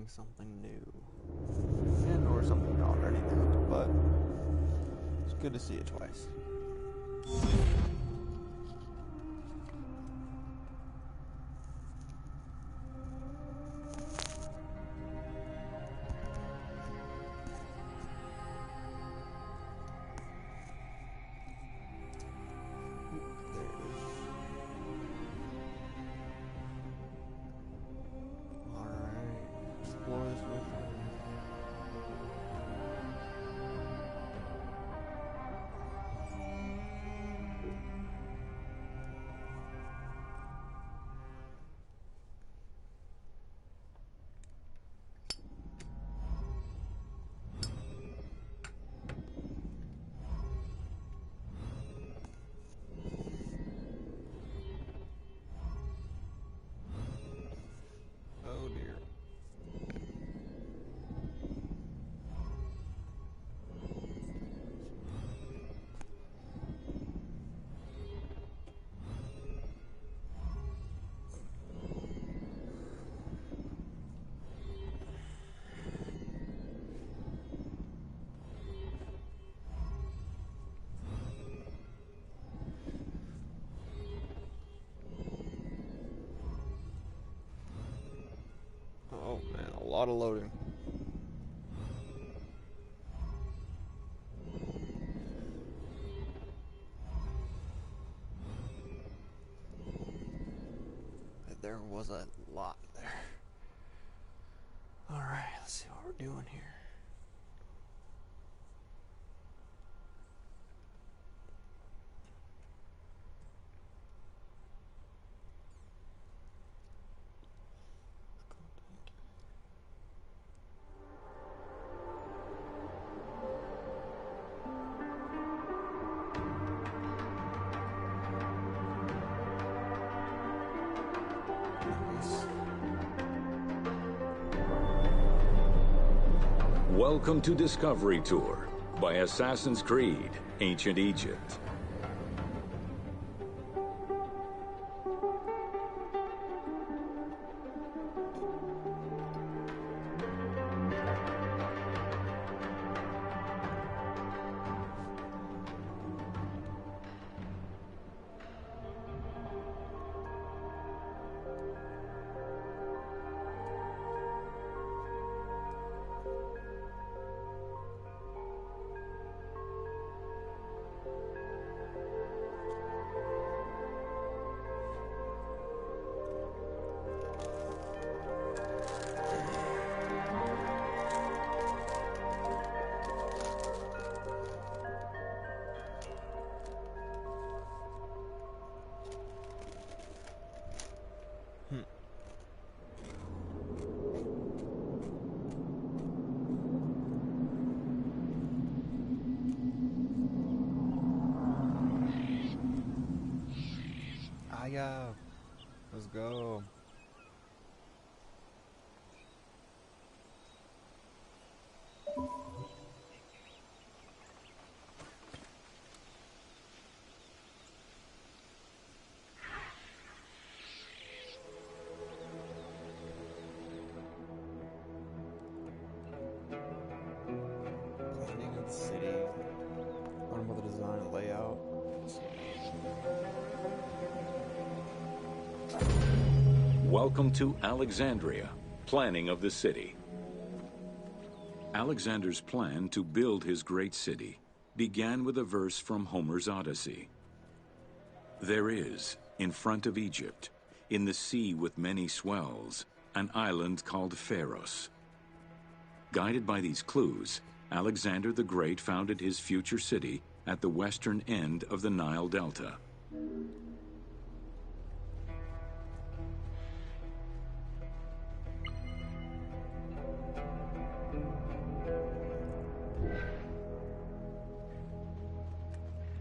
learning something new. And or something you already knew, but it's good to see it twice. Oh dear. Oh man, a lot of loading. There was a lot there. Alright, let's see what we're doing here. Welcome to Discovery Tour by Assassin's Creed: Ancient Egypt. Let's go. Planning of the city. Learn about the design and layout. Welcome to Alexandria, planning of the city. Alexander's plan to build his great city began with a verse from Homer's Odyssey. There is, in front of Egypt, in the sea with many swells, an island called Pharos. Guided by these clues, Alexander the Great founded his future city at the western end of the Nile Delta.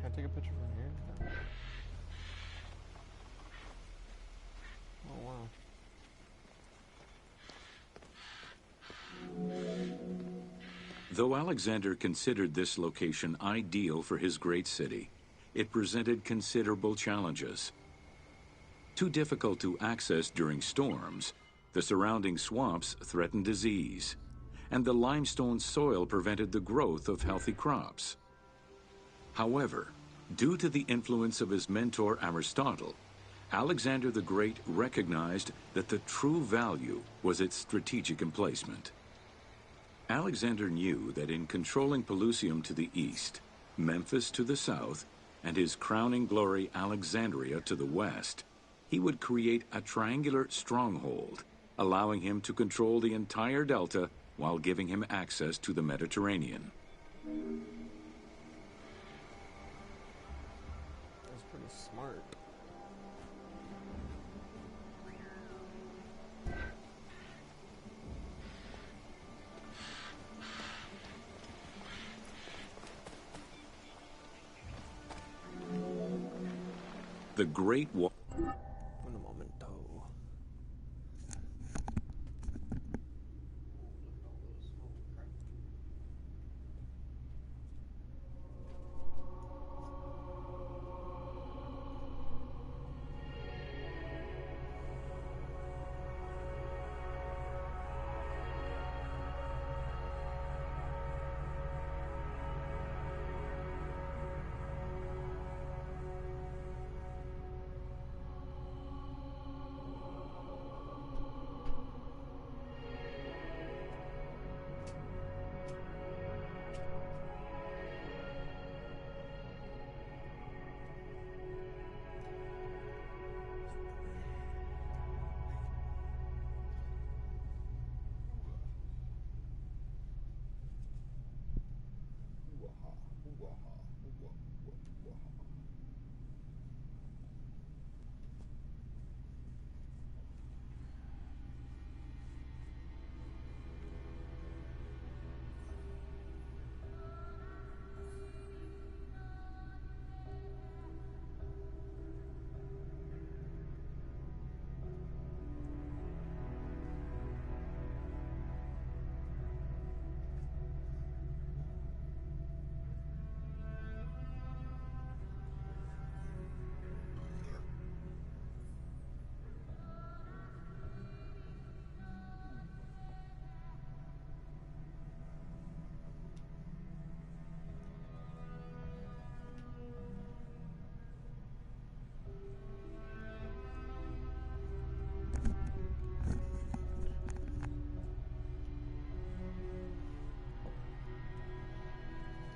Can I take a picture from here? Oh wow. Though Alexander considered this location ideal for his great city, it presented considerable challenges. Too difficult to access during storms, The surrounding swamps threatened disease, and the limestone soil prevented the growth of healthy crops. However, due to the influence of his mentor Aristotle, Alexander the Great recognized that the true value was its strategic emplacement. Alexander knew that in controlling Pelusium to the east, Memphis to the south, and his crowning glory Alexandria to the west, he would create a triangular stronghold, allowing him to control the entire delta while giving him access to the Mediterranean. That's pretty smart. The Great Wall. Un momento.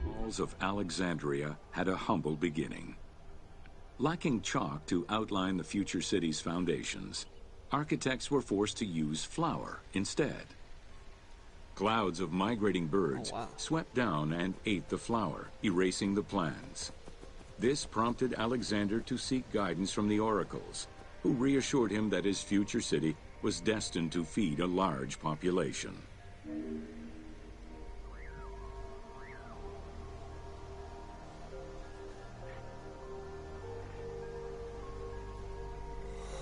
Walls of Alexandria had a humble beginning. Lacking chalk to outline the future city's foundations, architects were forced to use flour instead. Clouds of migrating birds swept down and ate the flour, erasing the plans. This prompted Alexander to seek guidance from the oracles, who reassured him that his future city was destined to feed a large population.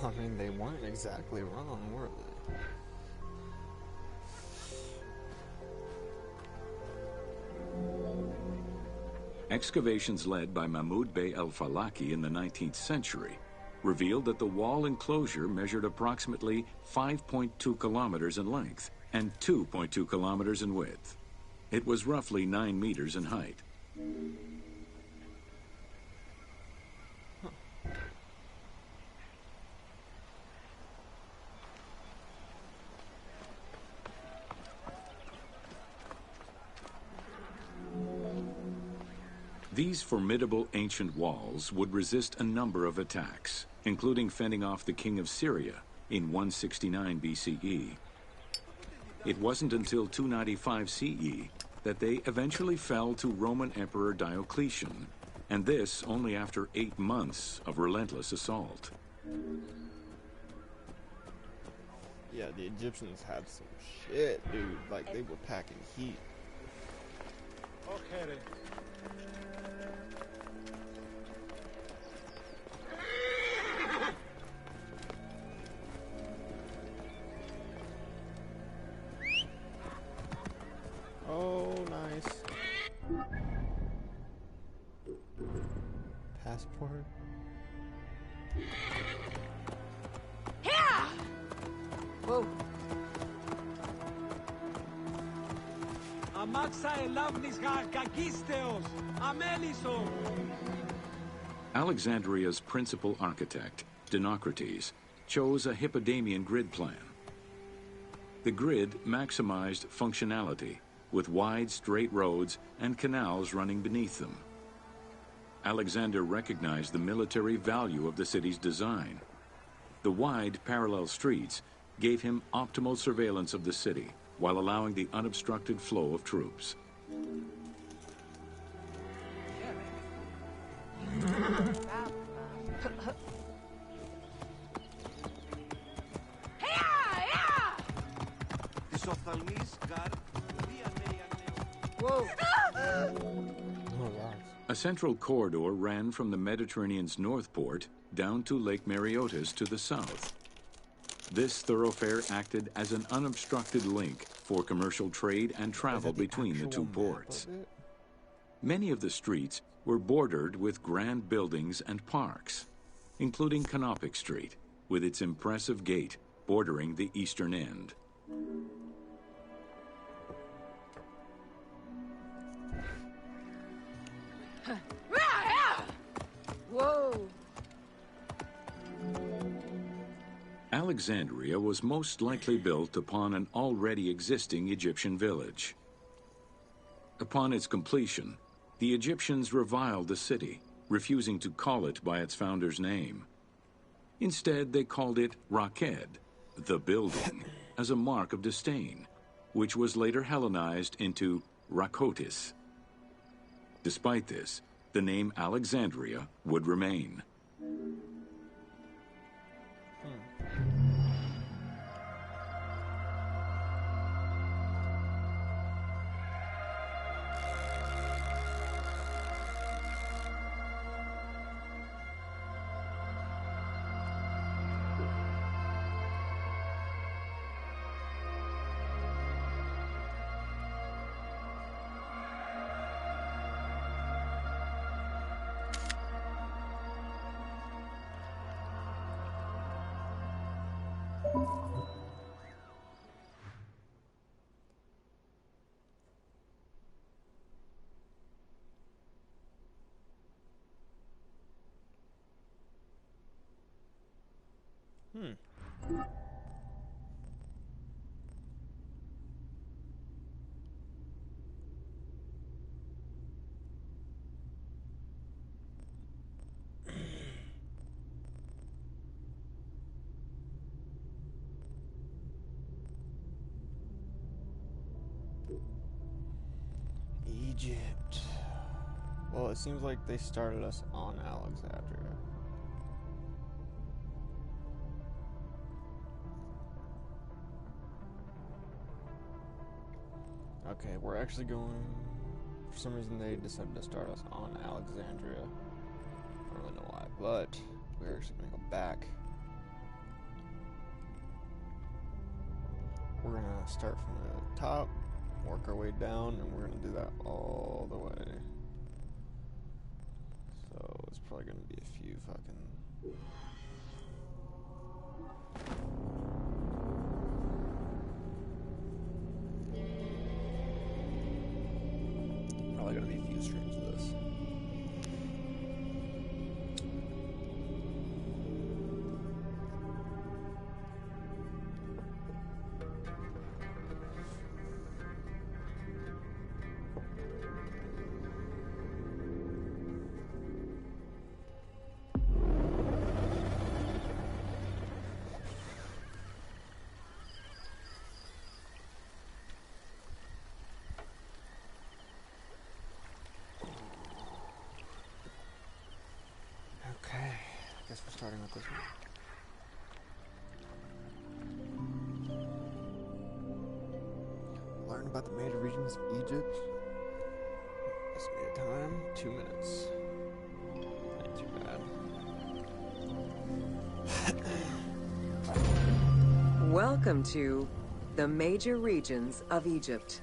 I mean, they weren't exactly wrong, were they? Excavations led by Mahmud Bey el-Falaki in the 19th century revealed that the wall enclosure measured approximately 5.2 kilometers in length and 2.2 kilometers in width. It was roughly 9 meters in height. These formidable ancient walls would resist a number of attacks, including fending off the king of Syria in 169 BCE. It wasn't until 295 CE that they eventually fell to Roman Emperor Diocletian, and this only after 8 months of relentless assault. Yeah, the Egyptians had some shit, dude. Like, they were packing heat. Okay. Oh, nice. Passport. Yeah! Whoa. Alexandria's principal architect, Dinocrates, chose a Hippodamian grid plan. The grid maximized functionality, with wide, straight roads and canals running beneath them. Alexander recognized the military value of the city's design. The wide, parallel streets gave him optimal surveillance of the city, while allowing the unobstructed flow of troops. Whoa! A central corridor ran from the Mediterranean's north port down to Lake Mareotis to the south. This thoroughfare acted as an unobstructed link for commercial trade and travel between the two ports. Many of the streets were bordered with grand buildings and parks, including Canopic Street, with its impressive gate bordering the eastern end. Whoa! Alexandria was most likely built upon an already existing Egyptian village. Upon its completion, the Egyptians reviled the city, refusing to call it by its founder's name. Instead, they called it Raked, the building, as a mark of disdain, which was later Hellenized into Rakotis. Despite this, the name Alexandria would remain. Egypt. Well, it seems like they started us on Alexandria. Okay, we're actually going... For some reason they decided to start us on Alexandria. I don't really know why, but we're actually going to go back. We're going to start from the top, work our way down, and we're going to do that all the way. So it's probably going to be a few fucking... Probably going to be a few streams of this. Guess we're starting with this one. Learn about the major regions of Egypt. Estimated time, 2 minutes. Ain't too bad. Welcome to the major regions of Egypt.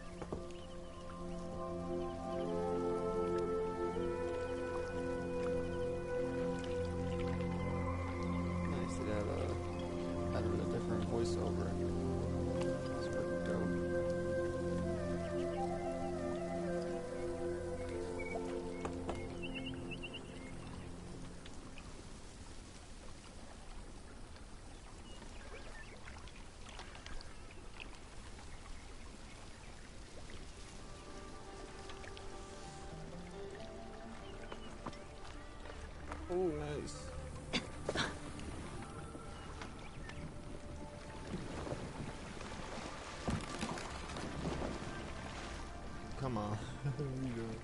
come on. What are you doing?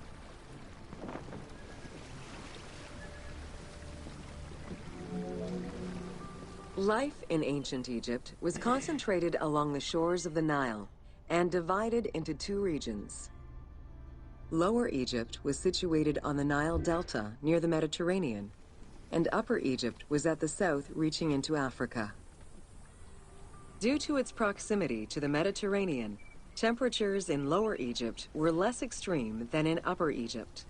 Life in ancient Egypt was concentrated along the shores of the Nile and divided into two regions. Lower Egypt was situated on the Nile Delta near the Mediterranean, and Upper Egypt was at the south reaching into Africa. Due to its proximity to the Mediterranean, temperatures in Lower Egypt were less extreme than in Upper Egypt.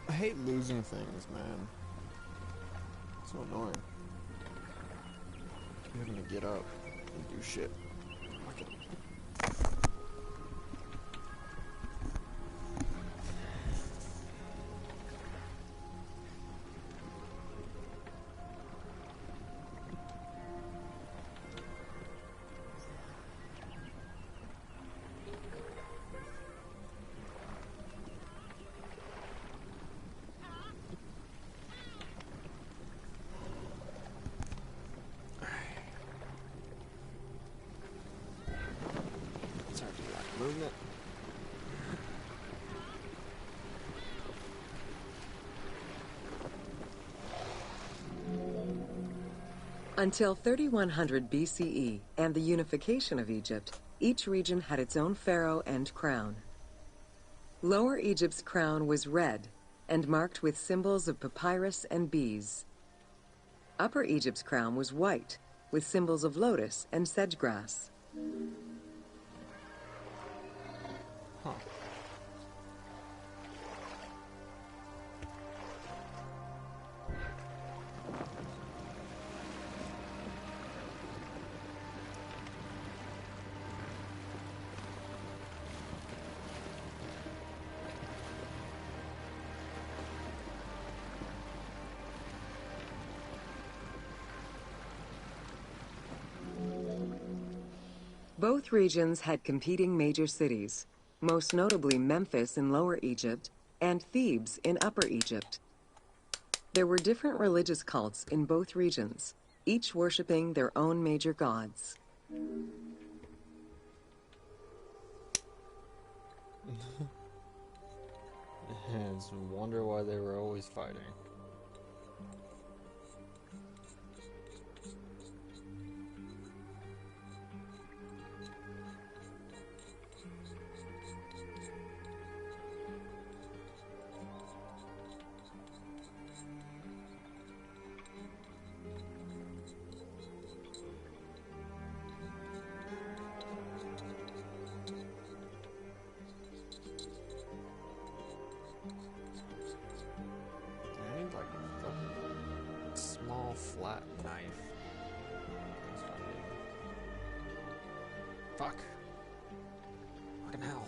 I hate losing things, man. It's so annoying. You having to get up and do shit. Fuck it. Movement. Until 3100 BCE and the unification of Egypt, each region had its own pharaoh and crown. Lower Egypt's crown was red and marked with symbols of papyrus and bees. Upper Egypt's crown was white with symbols of lotus and sedge grass. Huh. Both regions had competing major cities, most notably Memphis in Lower Egypt and Thebes in Upper Egypt. There were different religious cults in both regions, each worshipping their own major gods. It's a wonder why they were always fighting. I need like a small flat knife. That's what I need. Fuck. Fucking hell.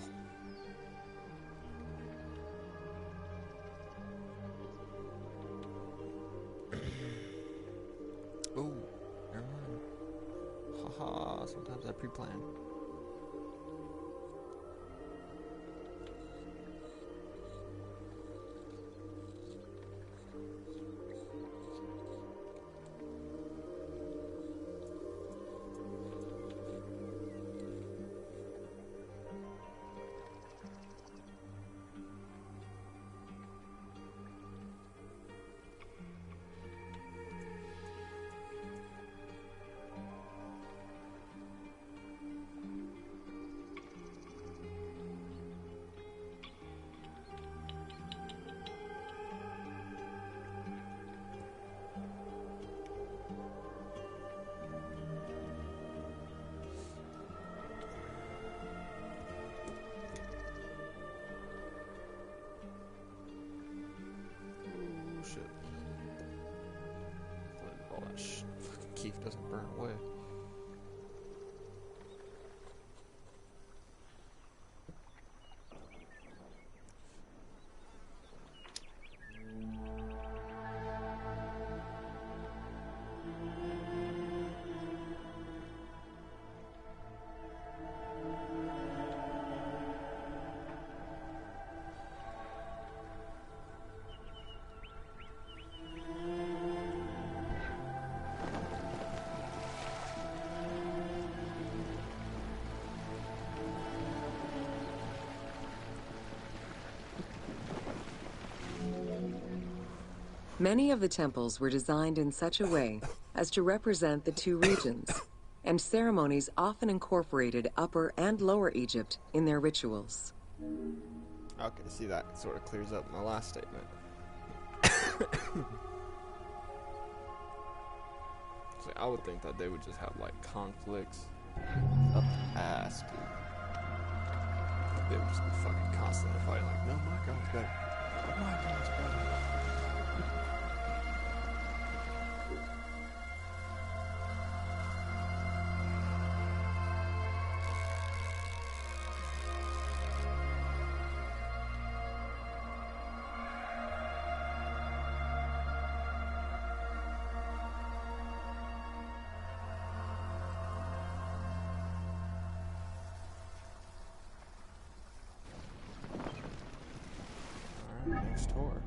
Ooh, never mind. Haha, sometimes I pre-plan. Many of the temples were designed in such a way as to represent the two regions, and ceremonies often incorporated Upper and Lower Egypt in their rituals. Okay, see, that sort of clears up my last statement. See, I would think that they would just have like conflicts up the ass, dude. They would just be fucking constantly fighting like, no, my God's better. My God's better. Next tour.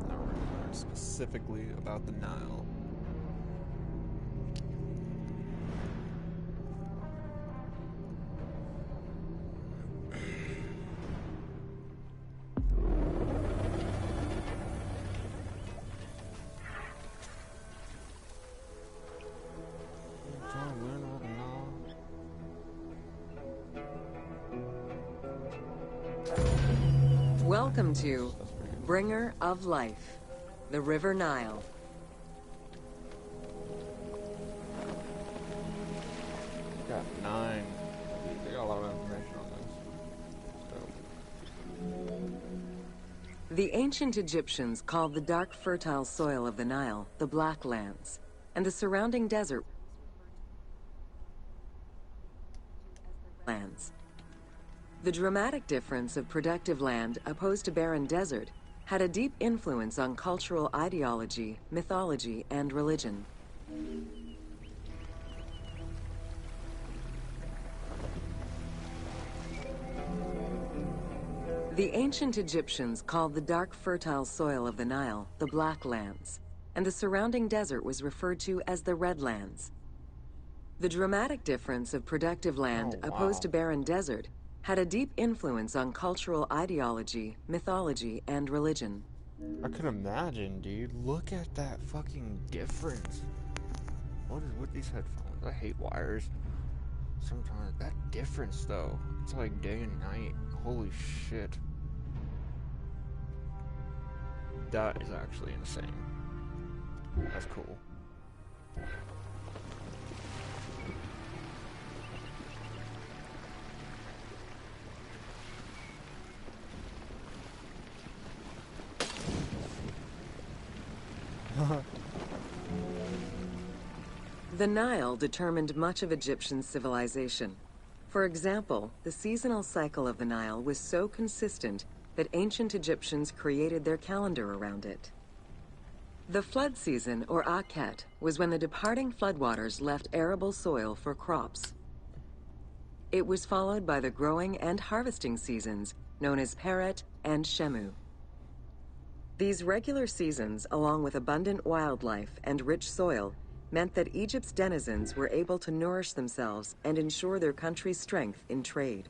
Now we're going to learn specifically about the Nile. Welcome to Bringer of Life, the River Nile. Got 9. They got a lot of information on this. The ancient Egyptians called the dark fertile soil of the Nile the Black Lands, and the surrounding desert lands. The dramatic difference of productive land opposed to barren desert had a deep influence on cultural ideology, mythology, and religion. The ancient Egyptians called the dark fertile soil of the Nile the Black Lands, and the surrounding desert was referred to as the Red Lands. The dramatic difference of productive land opposed to barren desert had a deep influence on cultural ideology, mythology, and religion. I can imagine, dude. Look at that fucking difference. What is with these headphones? I hate wires. Sometimes that difference, though, it's like day and night. Holy shit. That is actually insane. That's cool. The Nile determined much of Egyptian civilization. For example, the seasonal cycle of the Nile was so consistent that ancient Egyptians created their calendar around it. The flood season, or Akhet, was when the departing floodwaters left arable soil for crops. It was followed by the growing and harvesting seasons, known as Peret and Shemu. These regular seasons, along with abundant wildlife and rich soil, meant that Egypt's denizens were able to nourish themselves and ensure their country's strength in trade.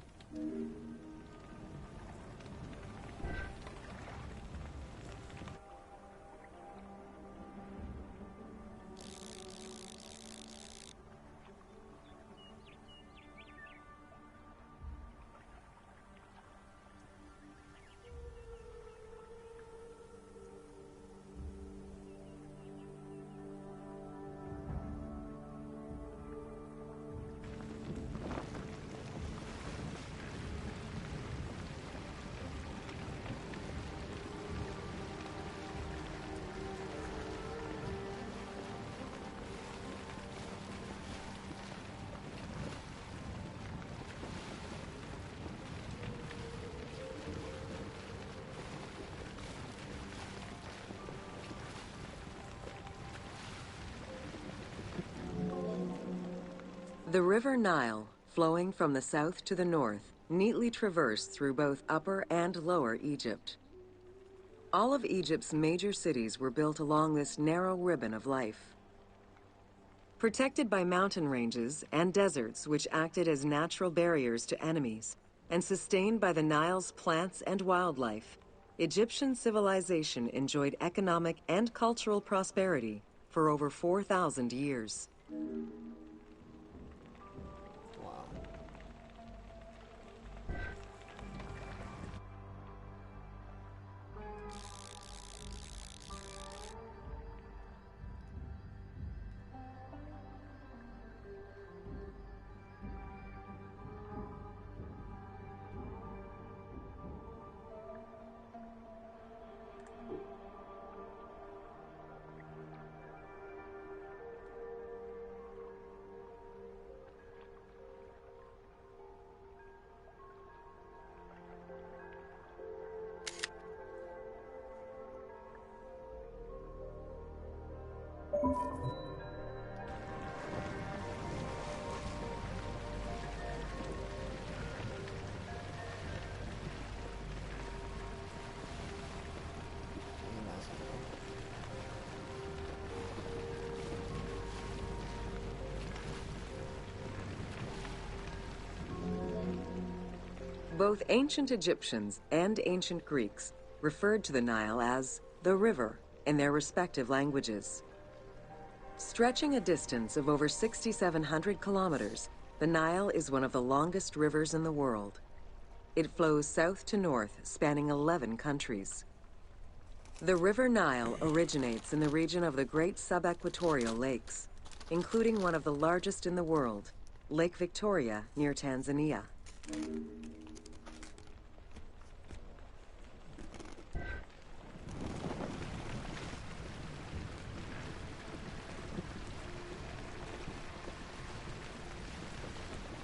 The River Nile, flowing from the south to the north, neatly traversed through both Upper and Lower Egypt. All of Egypt's major cities were built along this narrow ribbon of life. Protected by mountain ranges and deserts which acted as natural barriers to enemies, and sustained by the Nile's plants and wildlife, Egyptian civilization enjoyed economic and cultural prosperity for over 4,000 years. Wow. Both ancient Egyptians and ancient Greeks referred to the Nile as the river in their respective languages. Stretching a distance of over 6,700 kilometers, the Nile is one of the longest rivers in the world. It flows south to north, spanning 11 countries. The River Nile originates in the region of the Great Subequatorial Lakes, including one of the largest in the world, Lake Victoria near Tanzania.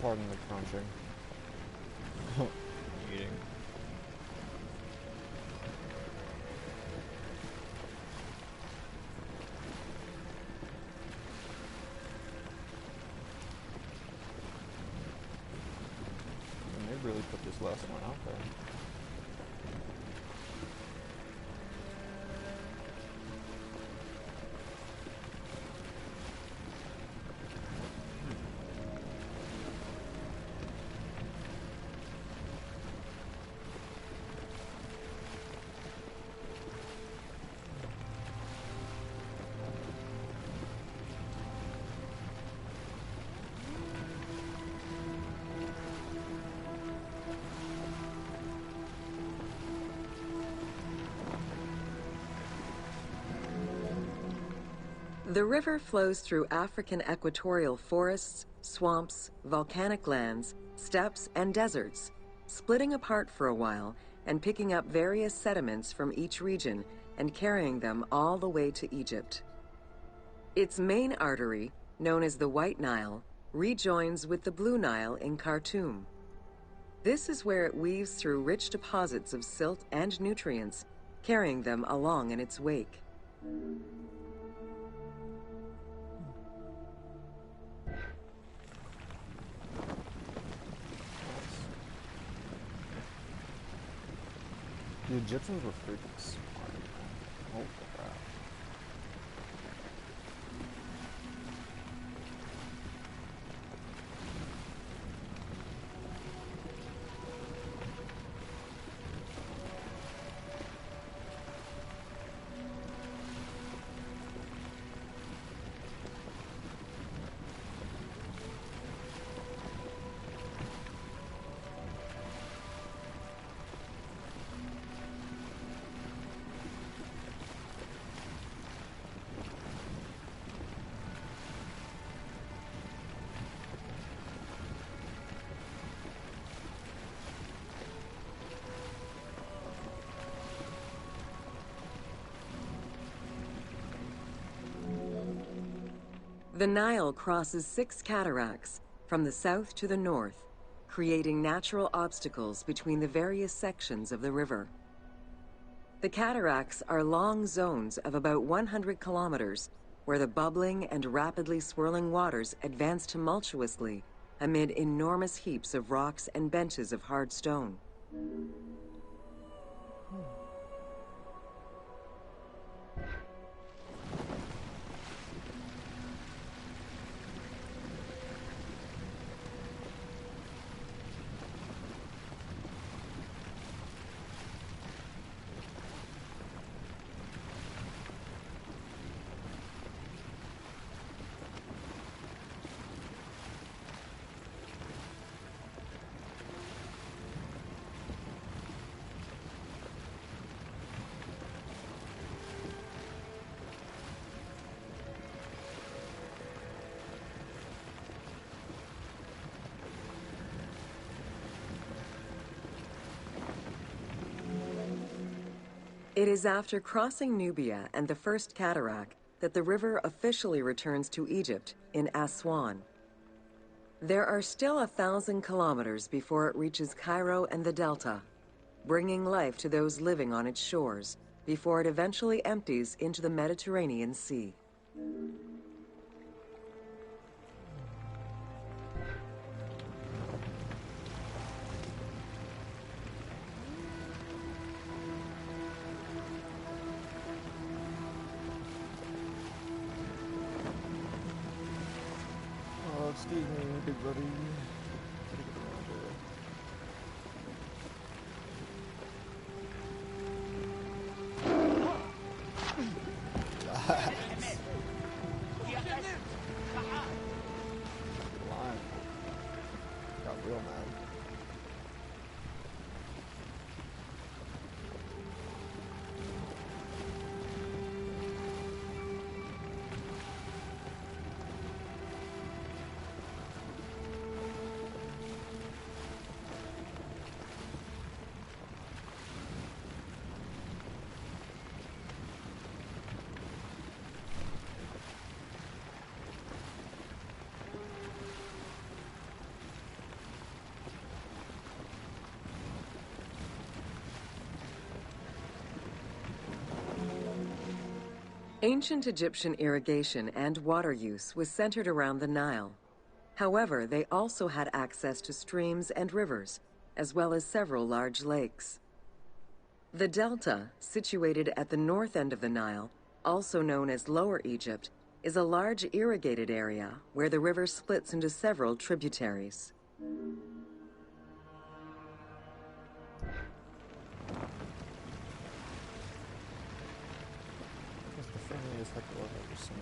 Pardon the crunching. Eating. And they really put this last one out there. The river flows through African equatorial forests, swamps, volcanic lands, steppes, and deserts, splitting apart for a while and picking up various sediments from each region and carrying them all the way to Egypt. Its main artery, known as the White Nile, rejoins with the Blue Nile in Khartoum. This is where it weaves through rich deposits of silt and nutrients, carrying them along in its wake. The Egyptians were freaking smart, man. Holy crap. The Nile crosses 6 cataracts from the south to the north, creating natural obstacles between the various sections of the river. The cataracts are long zones of about 100 kilometers, where the bubbling and rapidly swirling waters advance tumultuously amid enormous heaps of rocks and benches of hard stone. It is after crossing Nubia and the First Cataract that the river officially returns to Egypt in Aswan. There are still 1,000 kilometers before it reaches Cairo and the Delta, bringing life to those living on its shores before it eventually empties into the Mediterranean Sea. Oh, excuse me, big buddy. Gotta get around here. Relax. Line. Got real mad. Ancient Egyptian irrigation and water use was centered around the Nile. However, they also had access to streams and rivers, as well as several large lakes. The Delta, situated at the north end of the Nile, also known as Lower Egypt, is a large irrigated area where the river splits into several tributaries. That's the friendliest heckle I've ever seen.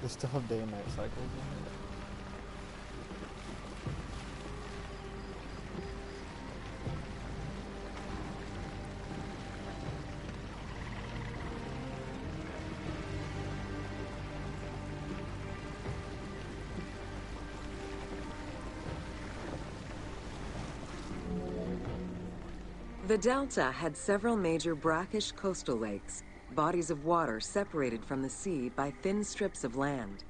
They still have day and night cycles in it. The Delta had several major brackish coastal lakes, bodies of water separated from the sea by thin strips of land.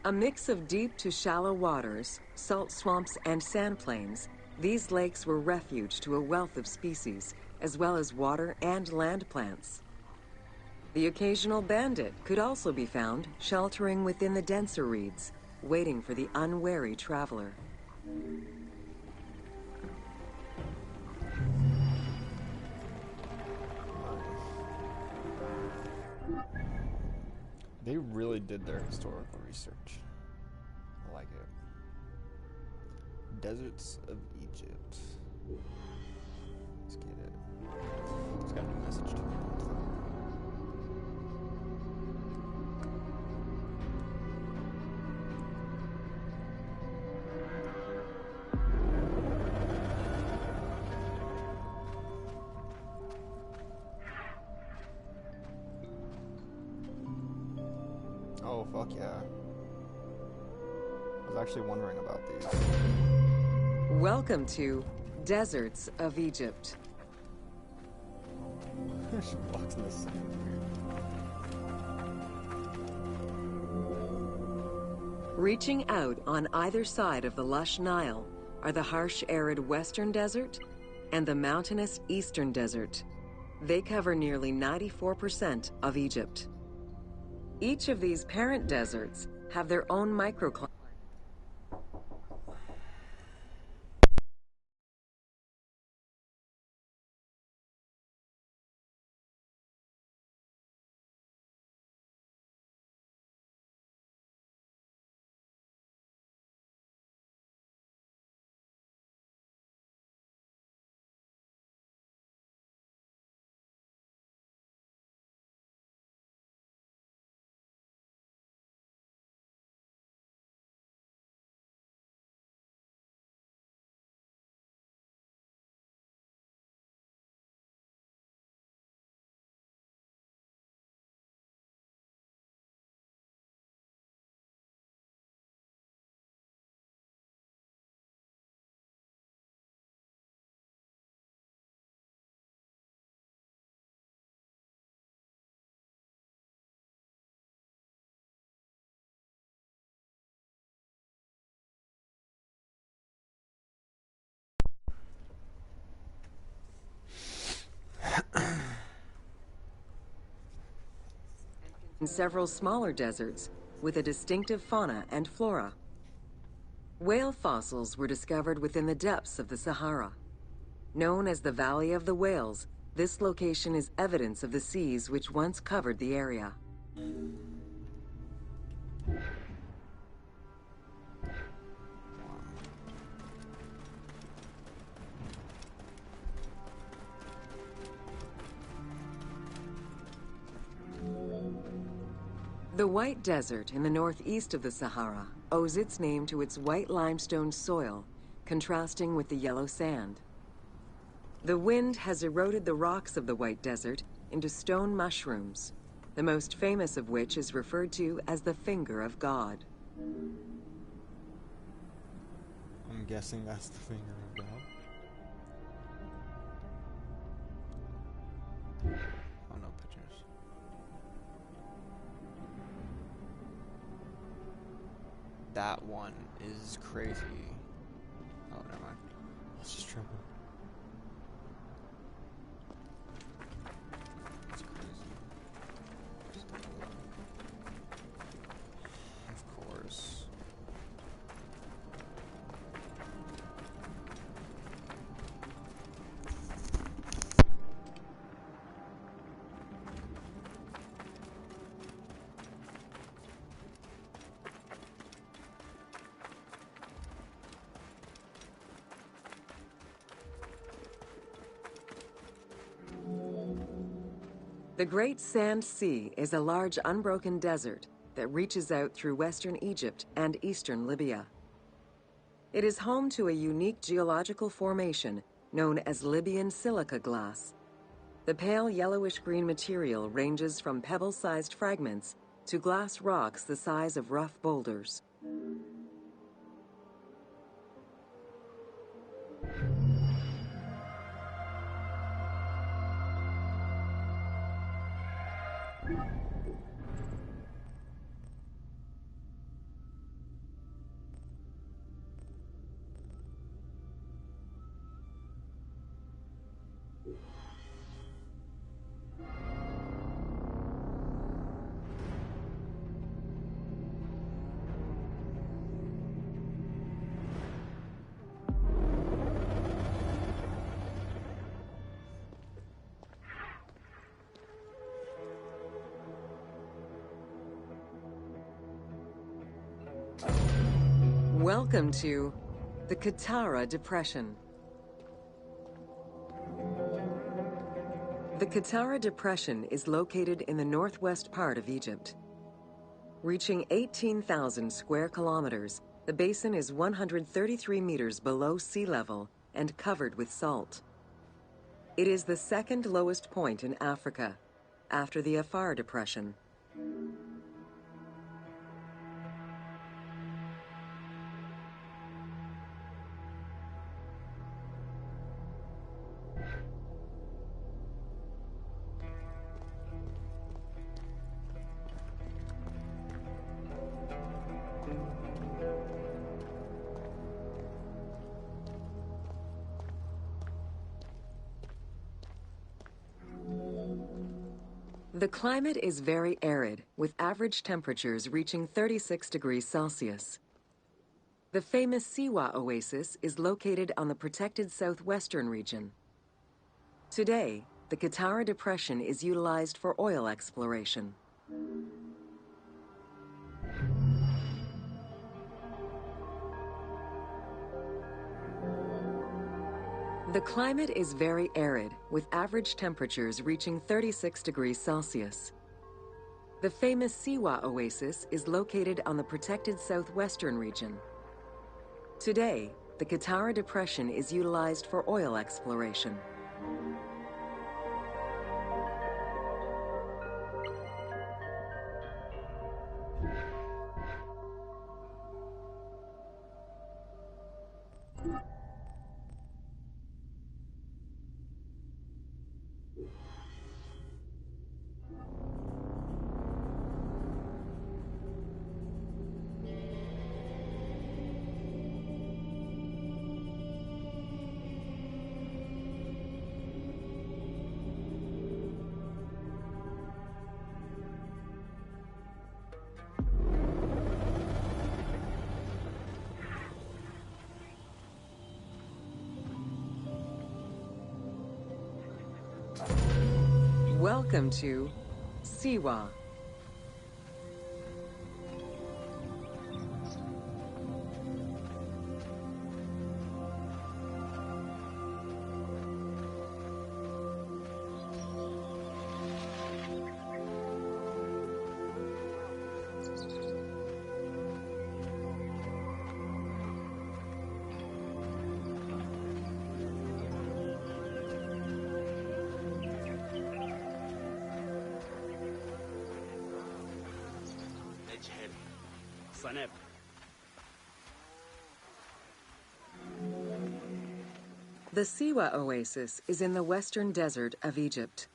A mix of deep to shallow waters, salt swamps, and sand plains, these lakes were refuge to a wealth of species, as well as water and land plants. The occasional bandit could also be found sheltering within the denser reeds, waiting for the unwary traveler. They really did their historical research. I like it. Deserts of Egypt. Let's get it. Just got a new message to me. Oh, fuck yeah. I was actually wondering about these. Welcome to Deserts of Egypt. She walks in the sand. Reaching out on either side of the lush Nile are the harsh, arid Western Desert and the mountainous Eastern Desert. They cover nearly 94% of Egypt. Each of these parent deserts have their own microclimate. and several smaller deserts with a distinctive fauna and flora. Whale fossils were discovered within the depths of the Sahara. Known as the Valley of the Whales, this location is evidence of the seas which once covered the area. The White Desert in the northeast of the Sahara owes its name to its white limestone soil, contrasting with the yellow sand. The wind has eroded the rocks of the White Desert into stone mushrooms, the most famous of which is referred to as the Finger of God. I'm guessing that's the Finger of God. Oh, no pictures. That one is crazy. Oh, never mind. It's just tripping. It's crazy. Of course. The Great Sand Sea is a large unbroken desert that reaches out through western Egypt and eastern Libya. It is home to a unique geological formation known as Libyan silica glass. The pale yellowish-green material ranges from pebble-sized fragments to glass rocks the size of rough boulders. Welcome to the Qattara Depression. The Qattara Depression is located in the northwest part of Egypt. Reaching 18,000 square kilometers, the basin is 133 meters below sea level and covered with salt. It is the second lowest point in Africa, after the Afar Depression. The climate is very arid, with average temperatures reaching 36 degrees Celsius. The famous Siwa Oasis is located on the protected southwestern region. Today, the Qattara Depression is utilized for oil exploration. The climate is very arid, with average temperatures reaching 36 degrees Celsius. The famous Siwa Oasis is located on the protected southwestern region. Today, the Qattara Depression is utilized for oil exploration. Welcome to Siwa. The Siwa Oasis is in the western desert of Egypt.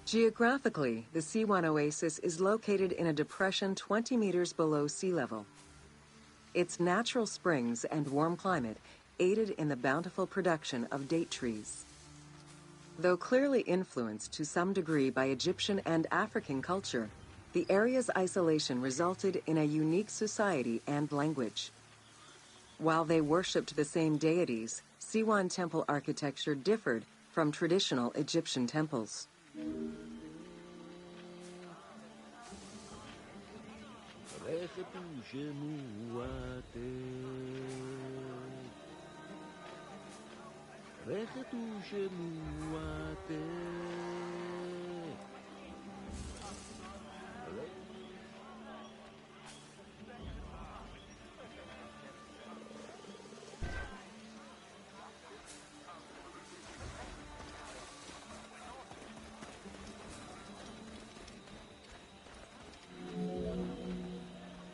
Geographically, the Siwan Oasis is located in a depression 20 meters below sea level. Its natural springs and warm climate aided in the bountiful production of date trees. Though clearly influenced to some degree by Egyptian and African culture, the area's isolation resulted in a unique society and language. While they worshipped the same deities, Siwan temple architecture differed from traditional Egyptian temples.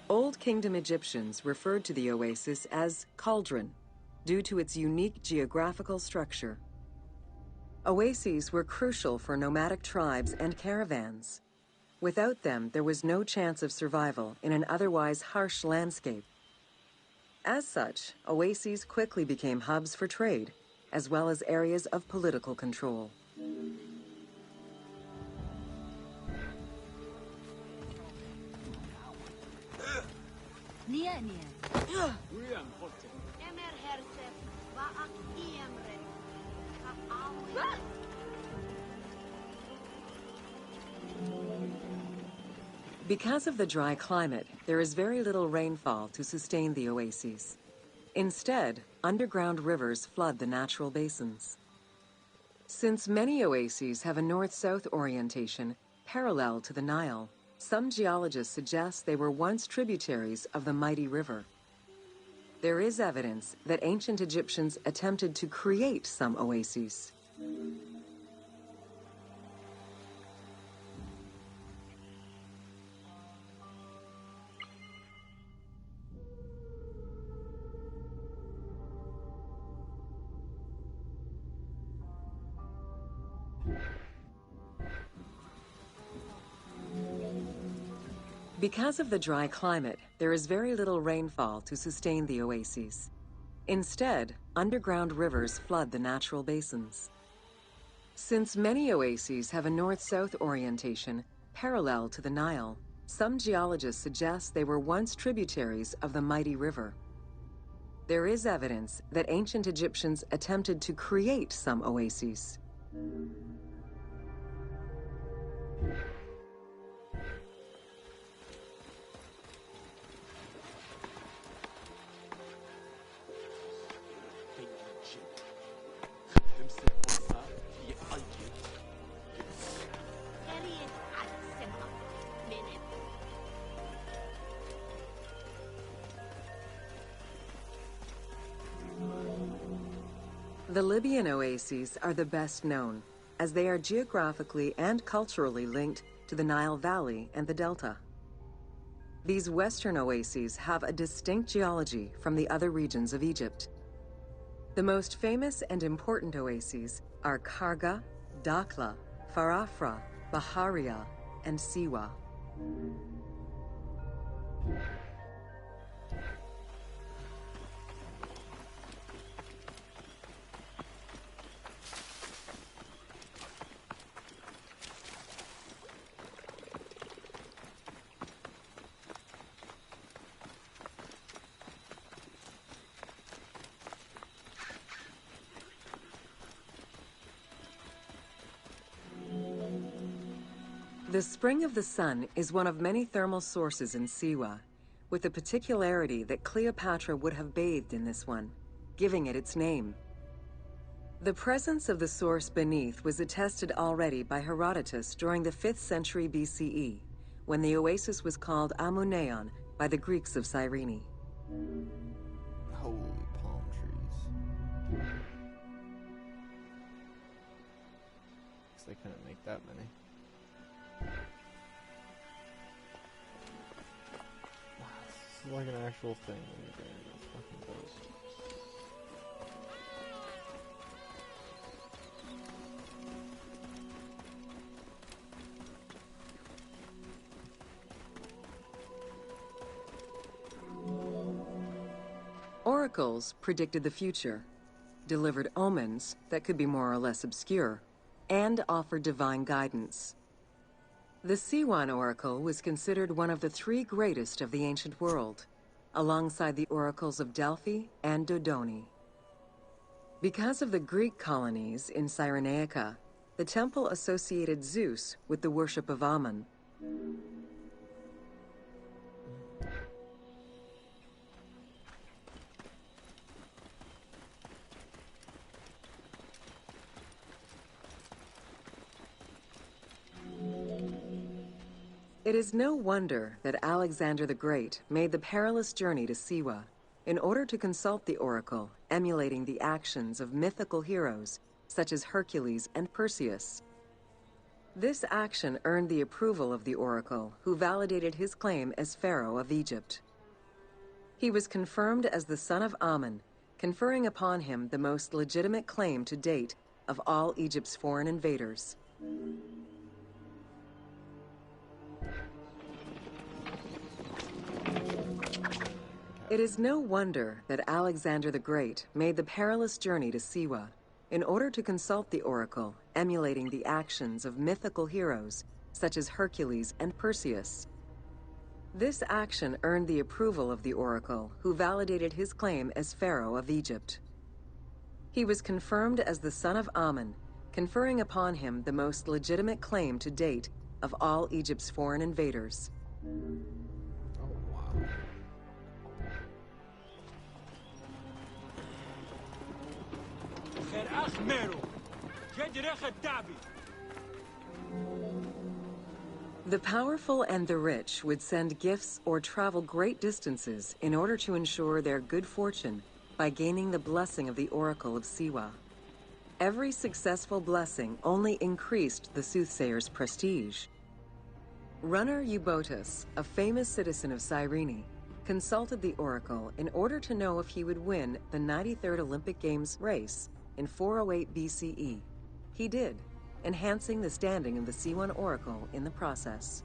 Old Kingdom Egyptians referred to the oasis as cauldron, due to its unique geographical structure. Oases were crucial for nomadic tribes and caravans. Without them, there was no chance of survival in an otherwise harsh landscape. As such, oases quickly became hubs for trade, as well as areas of political control. Because of the dry climate, there is very little rainfall to sustain the oases. Instead, underground rivers flood the natural basins. Since many oases have a north-south orientation parallel to the Nile, some geologists suggest they were once tributaries of the mighty river. There is evidence that ancient Egyptians attempted to create some oases. Because of the dry climate, there is very little rainfall to sustain the oases. Instead, underground rivers flood the natural basins. Since many oases have a north-south orientation parallel to the Nile, some geologists suggest they were once tributaries of the mighty river. There is evidence that ancient Egyptians attempted to create some oases. The Libyan oases are the best known, as they are geographically and culturally linked to the Nile Valley and the Delta. These western oases have a distinct geology from the other regions of Egypt. The most famous and important oases are Karga, Dakhla, Farafra, Baharia, and Siwa. The Spring of the Sun is one of many thermal sources in Siwa, with the particularity that Cleopatra would have bathed in this one, giving it its name. The presence of the source beneath was attested already by Herodotus during the 5th century BCE, when the oasis was called Amuneion by the Greeks of Cyrene. Holy palm trees. Guess they couldn't make that many. Wow, this is like an actual thing when you're there. That's fucking gross. Oracles predicted the future, delivered omens that could be more or less obscure, and offered divine guidance. The Siwan Oracle was considered one of the 3 greatest of the ancient world, alongside the oracles of Delphi and Dodoni. Because of the Greek colonies in Cyrenaica, the temple associated Zeus with the worship of Ammon. It is no wonder that Alexander the Great made the perilous journey to Siwa in order to consult the oracle, emulating the actions of mythical heroes such as Hercules and Perseus. This action earned the approval of the oracle, who validated his claim as Pharaoh of Egypt. He was confirmed as the son of Ammon, conferring upon him the most legitimate claim to date of all Egypt's foreign invaders. It is no wonder that Alexander the Great made the perilous journey to Siwa in order to consult the oracle, emulating the actions of mythical heroes such as Hercules and Perseus. This action earned the approval of the oracle, who validated his claim as Pharaoh of Egypt. He was confirmed as the son of Ammon, conferring upon him the most legitimate claim to date of all Egypt's foreign invaders. Oh, wow. The powerful and the rich would send gifts or travel great distances in order to ensure their good fortune by gaining the blessing of the Oracle of Siwa. Every successful blessing only increased the soothsayer's prestige. Runner Eubotus, a famous citizen of Cyrene, consulted the oracle in order to know if he would win the 93rd Olympic Games race in 408 BCE. He did, enhancing the standing of the Siwan Oracle in the process.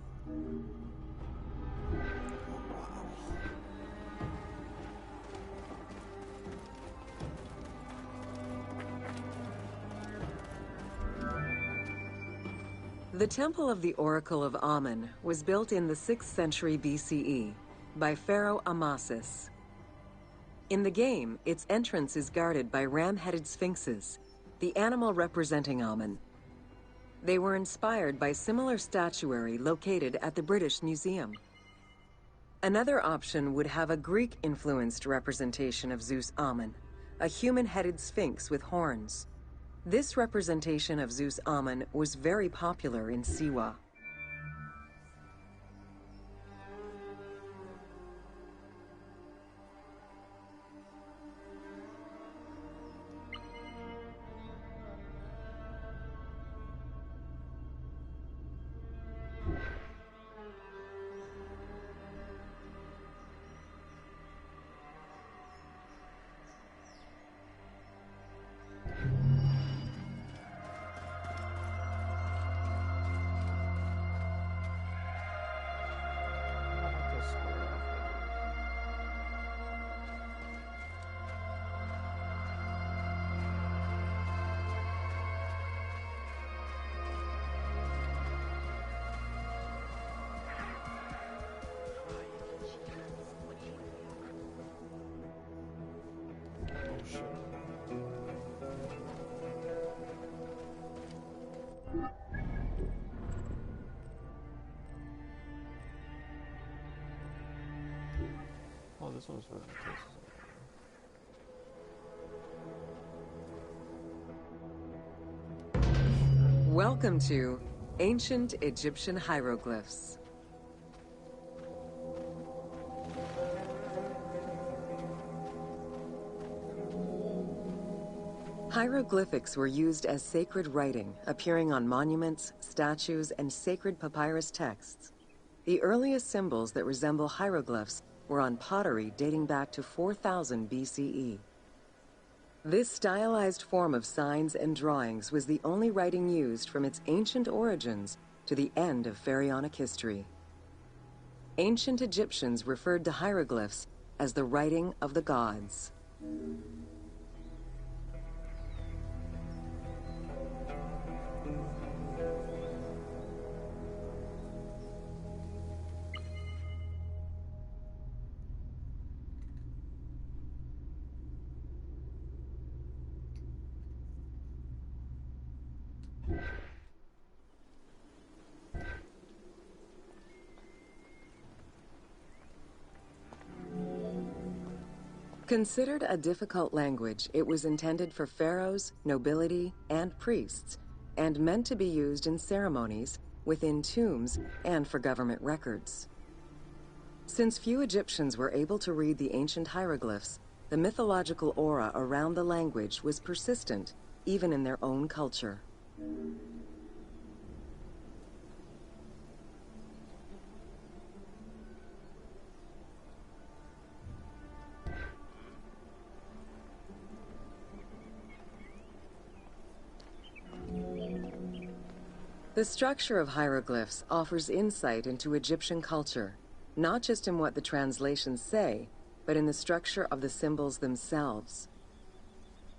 The Temple of the Oracle of Ammon was built in the 6th century BCE by Pharaoh Amasis. In the game, its entrance is guarded by ram-headed sphinxes, the animal representing Ammon. They were inspired by similar statuary located at the British Museum. Another option would have a Greek-influenced representation of Zeus Ammon, a human-headed sphinx with horns. This representation of Zeus Ammon was very popular in Siwa. this one's fucking tastes. Welcome to Ancient Egyptian Hieroglyphs. Hieroglyphics were used as sacred writing, appearing on monuments, statues, and sacred papyrus texts. The earliest symbols that resemble hieroglyphs were on pottery dating back to 4000 BCE. This stylized form of signs and drawings was the only writing used from its ancient origins to the end of pharaonic history. Ancient Egyptians referred to hieroglyphs as the writing of the gods. Considered a difficult language, it was intended for pharaohs, nobility, and priests, and meant to be used in ceremonies, within tombs, and for government records. Since few Egyptians were able to read the ancient hieroglyphs, the mythological aura around the language was persistent, even in their own culture. The structure of hieroglyphs offers insight into Egyptian culture, not just in what the translations say, but in the structure of the symbols themselves.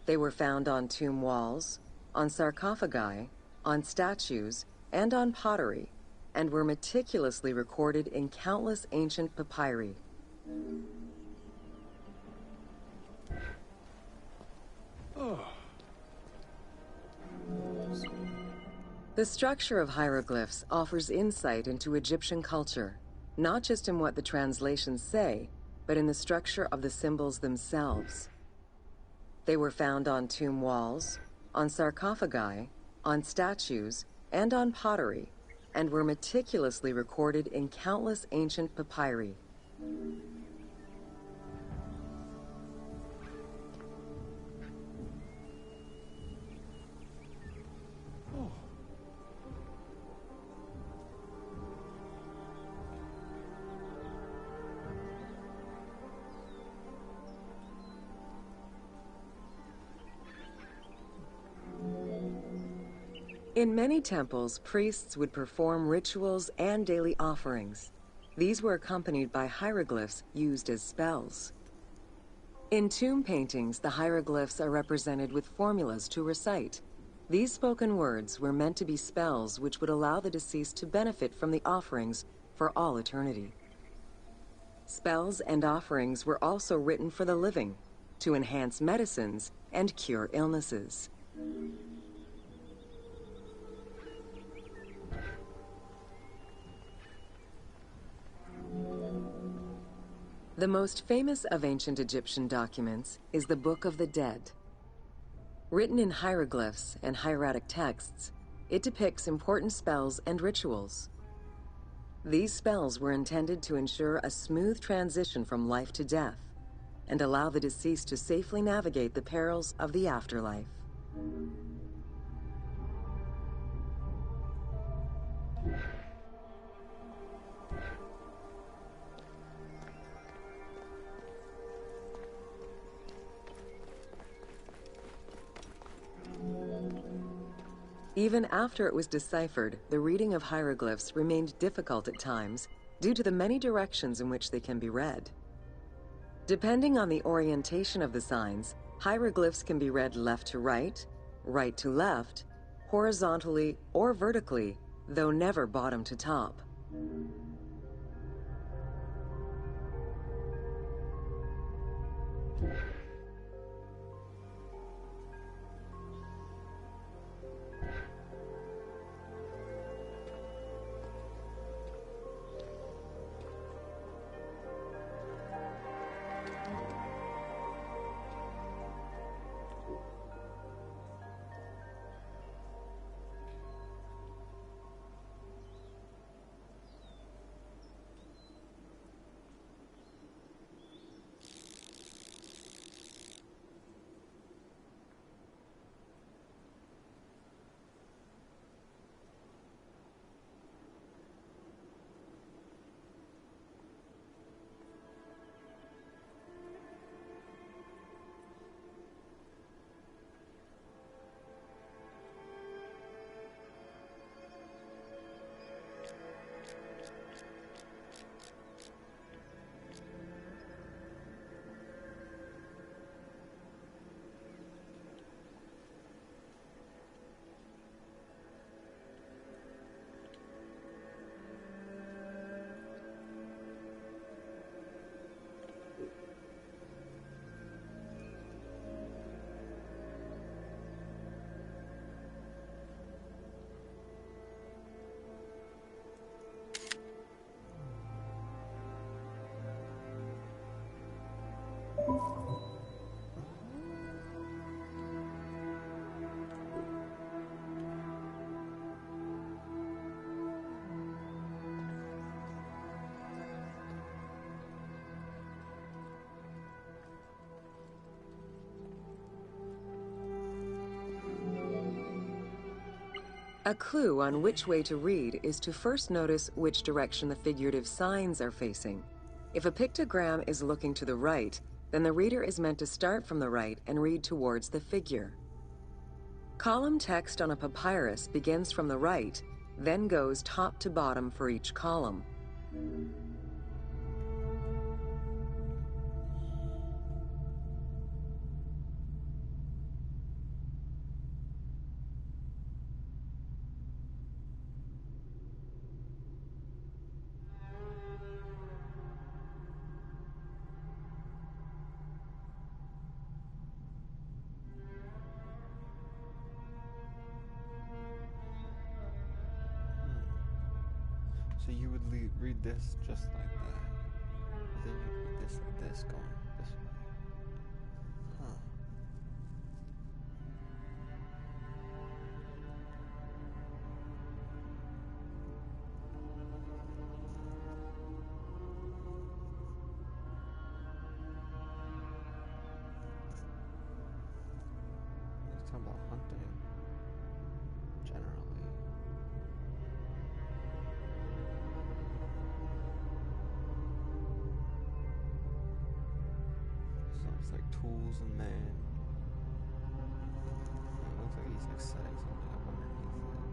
They were found on tomb walls, on sarcophagi, on statues, and on pottery, and were meticulously recorded in countless ancient papyri. The structure of hieroglyphs offers insight into Egyptian culture, not just in what the translations say, but in the structure of the symbols themselves. They were found on tomb walls, on sarcophagi, on statues, and on pottery, and were meticulously recorded in countless ancient papyri. In many temples, priests would perform rituals and daily offerings. These were accompanied by hieroglyphs used as spells. In tomb paintings, the hieroglyphs are represented with formulas to recite. These spoken words were meant to be spells which would allow the deceased to benefit from the offerings for all eternity. Spells and offerings were also written for the living, to enhance medicines and cure illnesses. The most famous of ancient Egyptian documents is the Book of the Dead. Written in hieroglyphs and hieratic texts, it depicts important spells and rituals. These spells were intended to ensure a smooth transition from life to death and allow the deceased to safely navigate the perils of the afterlife. Even after it was deciphered, the reading of hieroglyphs remained difficult at times due to the many directions in which they can be read. Depending on the orientation of the signs, hieroglyphs can be read left to right, right to left, horizontally or vertically, though never bottom to top. A clue on which way to read is to first notice which direction the figurative signs are facing. If a pictogram is looking to the right, then the reader is meant to start from the right and read towards the figure. Column text on a papyrus begins from the right, then goes top to bottom for each column. So you would read this just like that. Then you read this like this, going this way. Huh. Let's talk about hunting. Generally. It's like tools and man. It looks like he's like setting something up underneath it.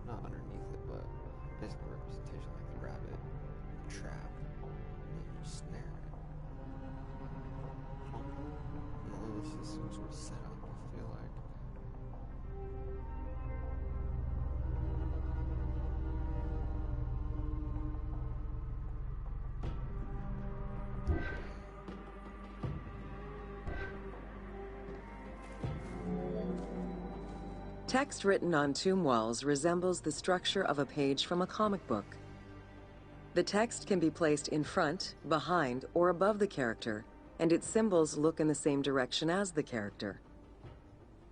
Not underneath it, but basically representation like the rabbit trap. And then you snare it. And this is some sort of setup, I feel like. Text written on tomb walls resembles the structure of a page from a comic book. The text can be placed in front, behind, or above the character, and its symbols look in the same direction as the character.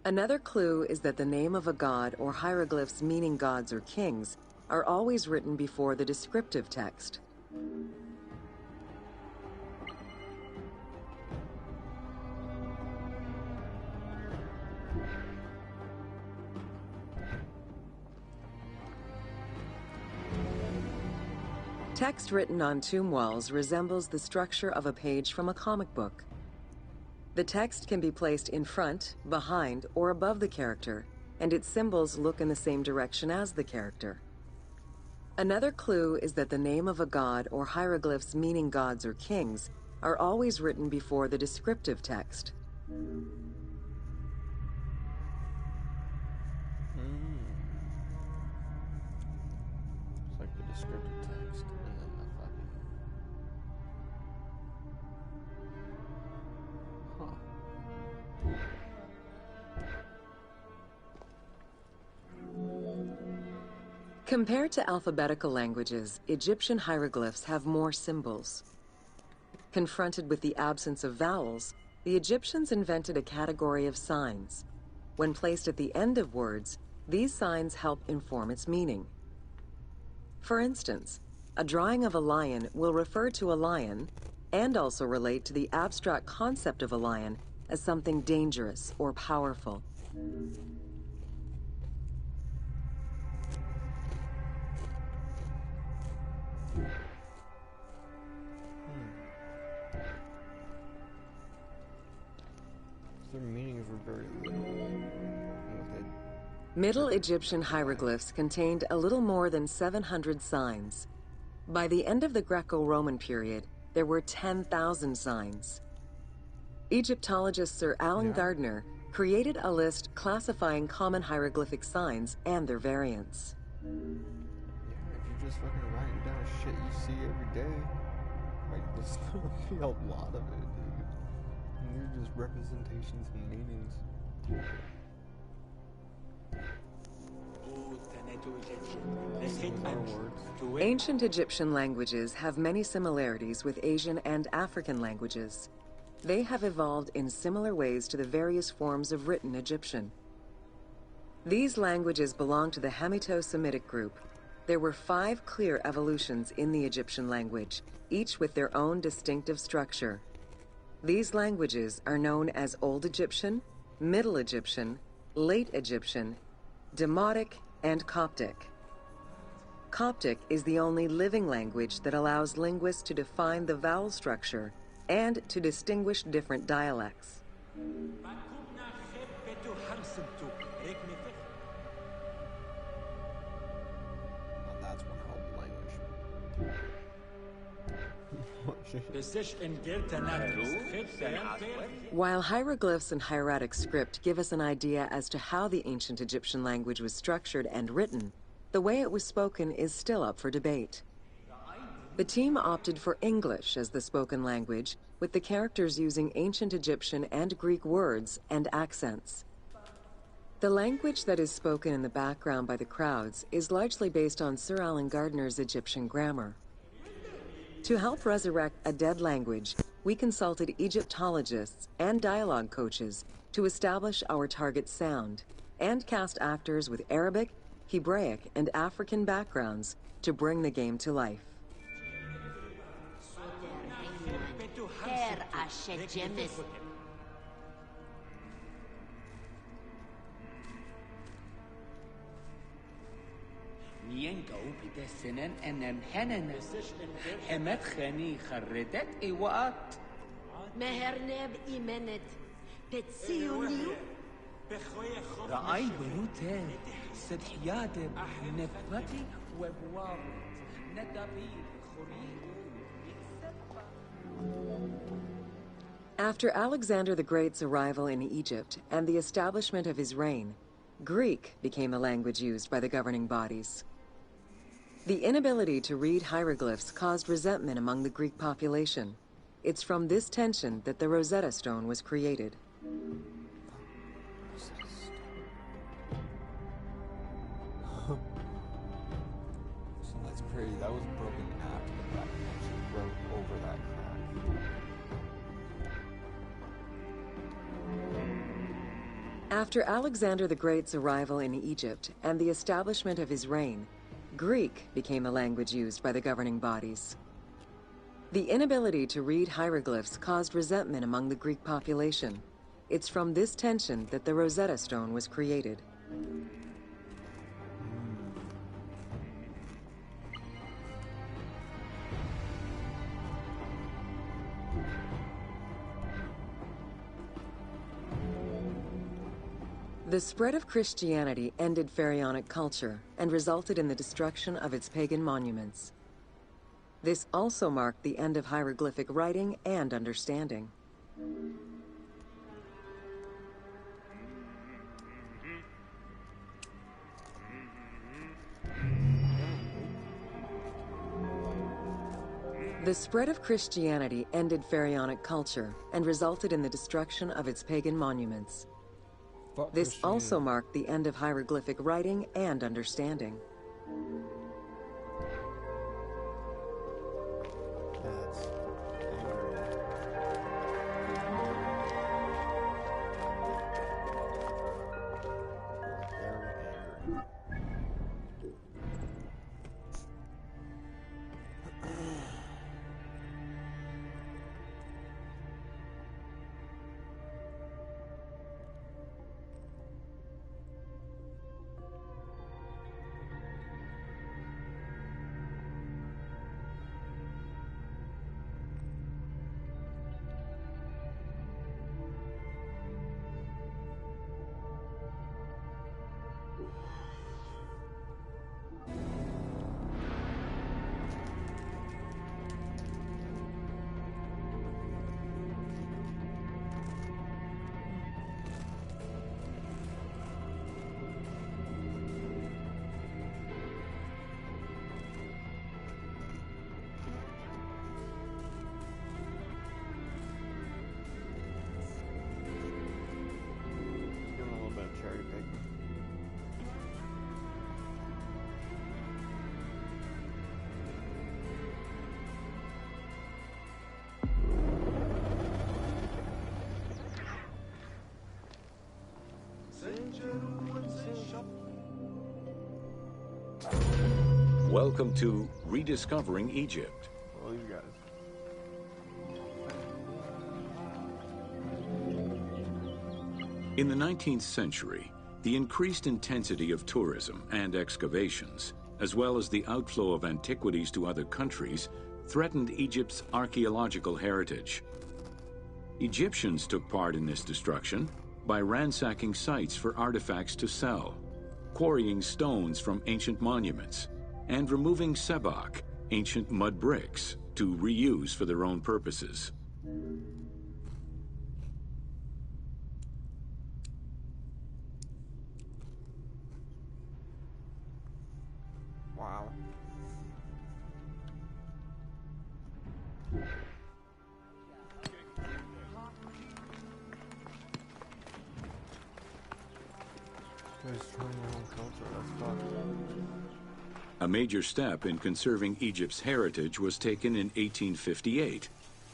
Another clue is that the name of a god or hieroglyphs meaning gods or kings are always written before the descriptive text. Text written on tomb walls resembles the structure of a page from a comic book. The text can be placed in front, behind, or above the character, and its symbols look in the same direction as the character. Another clue is that the name of a god or hieroglyphs meaning gods or kings are always written before the descriptive text. It's like the descriptive text and then the fucking. Huh. Compared to alphabetical languages, Egyptian hieroglyphs have more symbols. Confronted with the absence of vowels, the Egyptians invented a category of signs. When placed at the end of words, these signs help inform its meaning. For instance, a drawing of a lion will refer to a lion and also relate to the abstract concept of a lion as something dangerous or powerful. Their meanings were very literal. Middle Egyptian hieroglyphs contained a little more than 700 signs. By the end of the Greco-Roman period, there were 10,000 signs. Egyptologist Sir Alan Gardner created a list classifying common hieroglyphic signs and their variants. Yeah, if you're just fucking writing down shit you see every day, like there's gonna be a lot of it, dude. And they're just representations and meanings. Ancient Egyptian languages have many similarities with Asian and African languages. They have evolved in similar ways to the various forms of written Egyptian. These languages belong to the Hamito-Semitic group. There were 5 clear evolutions in the Egyptian language, each with their own distinctive structure. These languages are known as Old Egyptian, Middle Egyptian, Late Egyptian, Demotic, and Coptic. Coptic is the only living language that allows linguists to define the vowel structure and to distinguish different dialects. That's one hell of a language. While hieroglyphs and hieratic script give us an idea as to how the ancient Egyptian language was structured and written, the way it was spoken is still up for debate. The team opted for English as the spoken language, with the characters using ancient Egyptian and Greek words and accents. The language that is spoken in the background by the crowds is largely based on Sir Alan Gardner's Egyptian grammar. To help resurrect a dead language, we consulted Egyptologists and dialogue coaches to establish our target sound, and cast actors with Arabic, Hebraic, and African backgrounds to bring the game to life. مهرنب إيمانت بتسيونيو رأي بروتة سدحياد نفتي وبواب ندبي After Alexander the Great's arrival in Egypt and the establishment of his reign, Greek became the language used by the governing bodies. The inability to read hieroglyphs caused resentment among the Greek population. It's from this tension that the Rosetta Stone was created. So that's crazy. That was broken after the fact and actually wrote over that crap. After Alexander the Great's arrival in Egypt and the establishment of his reign, Greek became the language used by the governing bodies. The inability to read hieroglyphs caused resentment among the Greek population. It's from this tension that the Rosetta Stone was created. The spread of Christianity ended pharaonic culture and resulted in the destruction of its pagan monuments. This also marked the end of hieroglyphic writing and understanding. The spread of Christianity ended pharaonic culture and resulted in the destruction of its pagan monuments. This also marked the end of hieroglyphic writing and understanding. That's very angry. Doing a little bit of cherry picking. Welcome to Rediscovering Egypt. Well, you guys. In the 19th century, The increased intensity of tourism and excavations, as well as the outflow of antiquities to other countries, threatened Egypt's archaeological heritage. Egyptians took part in this destruction by ransacking sites for artifacts to sell, quarrying stones from ancient monuments, and removing sebak, ancient mud bricks, to reuse for their own purposes. Wow. A major step in conserving Egypt's heritage was taken in 1858,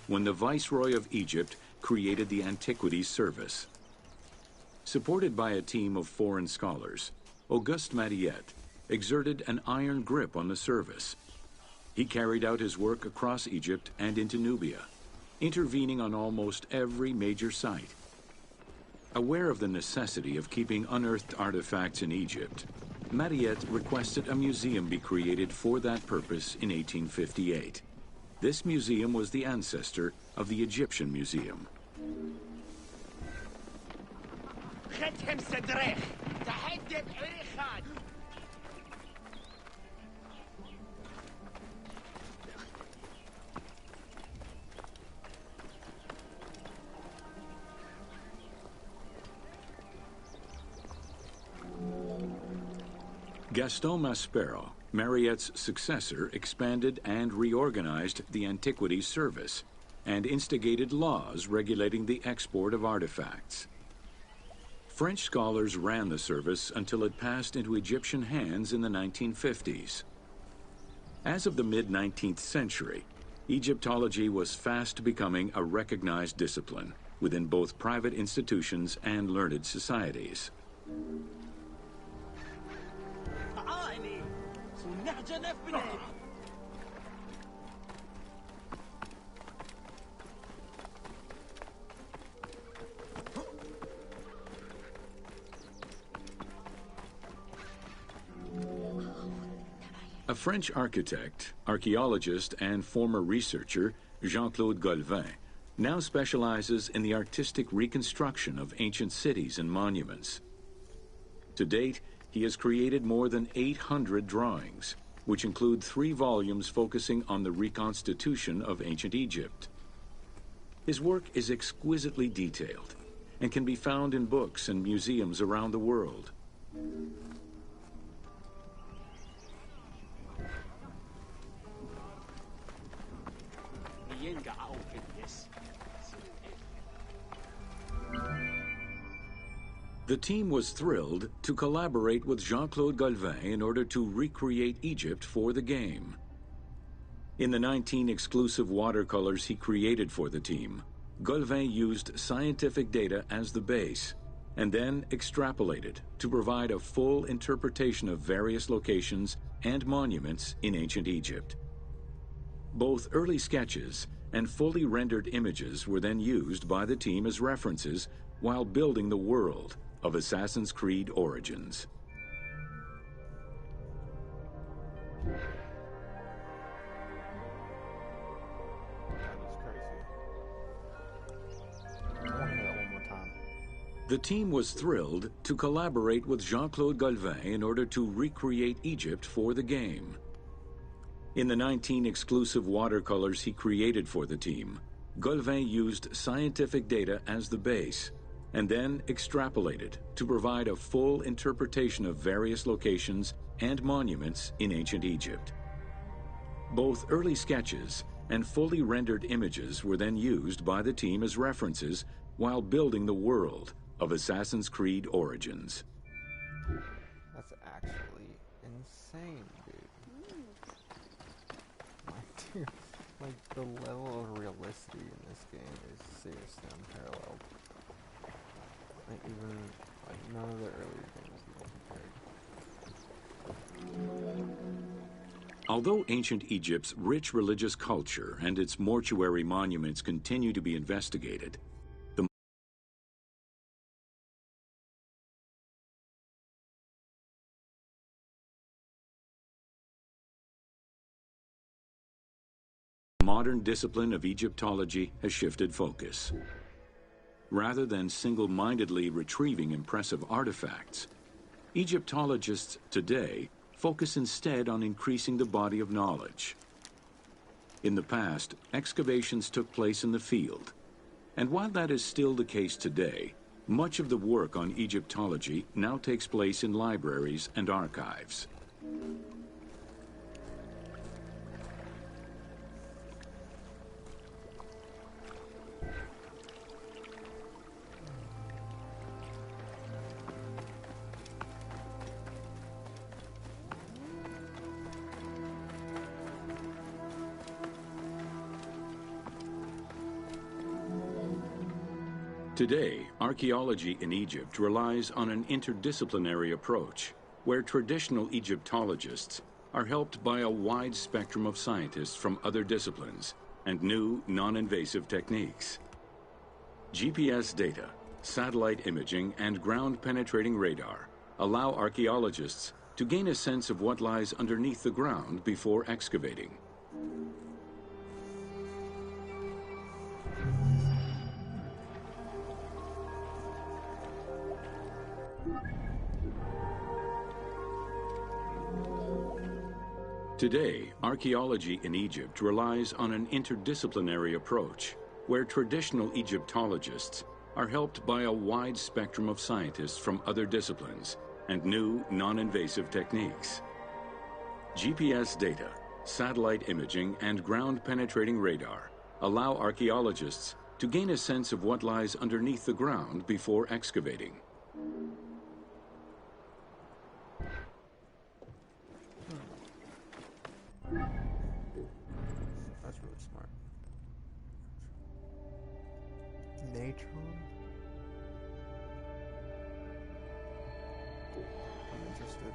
when the Viceroy of Egypt created the Antiquities Service. Supported by a team of foreign scholars, Auguste Mariette exerted an iron grip on the service. He carried out his work across Egypt and into Nubia, intervening on almost every major site. Aware of the necessity of keeping unearthed artifacts in Egypt, Mariette requested a museum be created for that purpose in 1858. This museum was the ancestor of the Egyptian Museum. Gaston Maspero, Mariette's successor, expanded and reorganized the Antiquities Service and instigated laws regulating the export of artifacts. French scholars ran the service until it passed into Egyptian hands in the 1950s. As of the mid-19th century, Egyptology was fast becoming a recognized discipline within both private institutions and learned societies. A French architect, archaeologist, and former researcher, Jean-Claude Golvin, now specializes in the artistic reconstruction of ancient cities and monuments. To date, he has created more than 800 drawings, which include 3 volumes focusing on the reconstitution of ancient Egypt. His work is exquisitely detailed and can be found in books and museums around the world. The team was thrilled to collaborate with Jean-Claude Golvin in order to recreate Egypt for the game. In the 19 exclusive watercolors he created for the team, Golvin used scientific data as the base and then extrapolated to provide a full interpretation of various locations and monuments in ancient Egypt. Both early sketches and fully rendered images were then used by the team as references while building the world of Assassin's Creed Origins. That is crazy. I want to hear that one more time. The team was thrilled to collaborate with Jean-Claude Golvin in order to recreate Egypt for the game. In the 19 exclusive watercolors he created for the team, Golvin used scientific data as the base and then extrapolated to provide a full interpretation of various locations and monuments in ancient Egypt. Both early sketches and fully rendered images were then used by the team as references while building the world of Assassin's Creed Origins. That's actually insane, dude. Dude, like, the level of realisticity in this game is seriously unparalleled. Like, even, like, none of the earlier games will compare. Although ancient Egypt's rich religious culture and its mortuary monuments continue to be investigated, modern discipline of Egyptology has shifted focus. Rather than single-mindedly retrieving impressive artifacts, Egyptologists today focus instead on increasing the body of knowledge. In the past, excavations took place in the field, and while that is still the case today, much of the work on Egyptology now takes place in libraries and archives. Today, archaeology in Egypt relies on an interdisciplinary approach, where traditional Egyptologists are helped by a wide spectrum of scientists from other disciplines and new, non-invasive techniques. GPS data, satellite imaging, and ground-penetrating radar allow archaeologists to gain a sense of what lies underneath the ground before excavating. Today, archaeology in Egypt relies on an interdisciplinary approach, where traditional Egyptologists are helped by a wide spectrum of scientists from other disciplines and new, non-invasive techniques. GPS data, satellite imaging, and ground-penetrating radar allow archaeologists to gain a sense of what lies underneath the ground before excavating. That's really smart. Natron? I'm interested.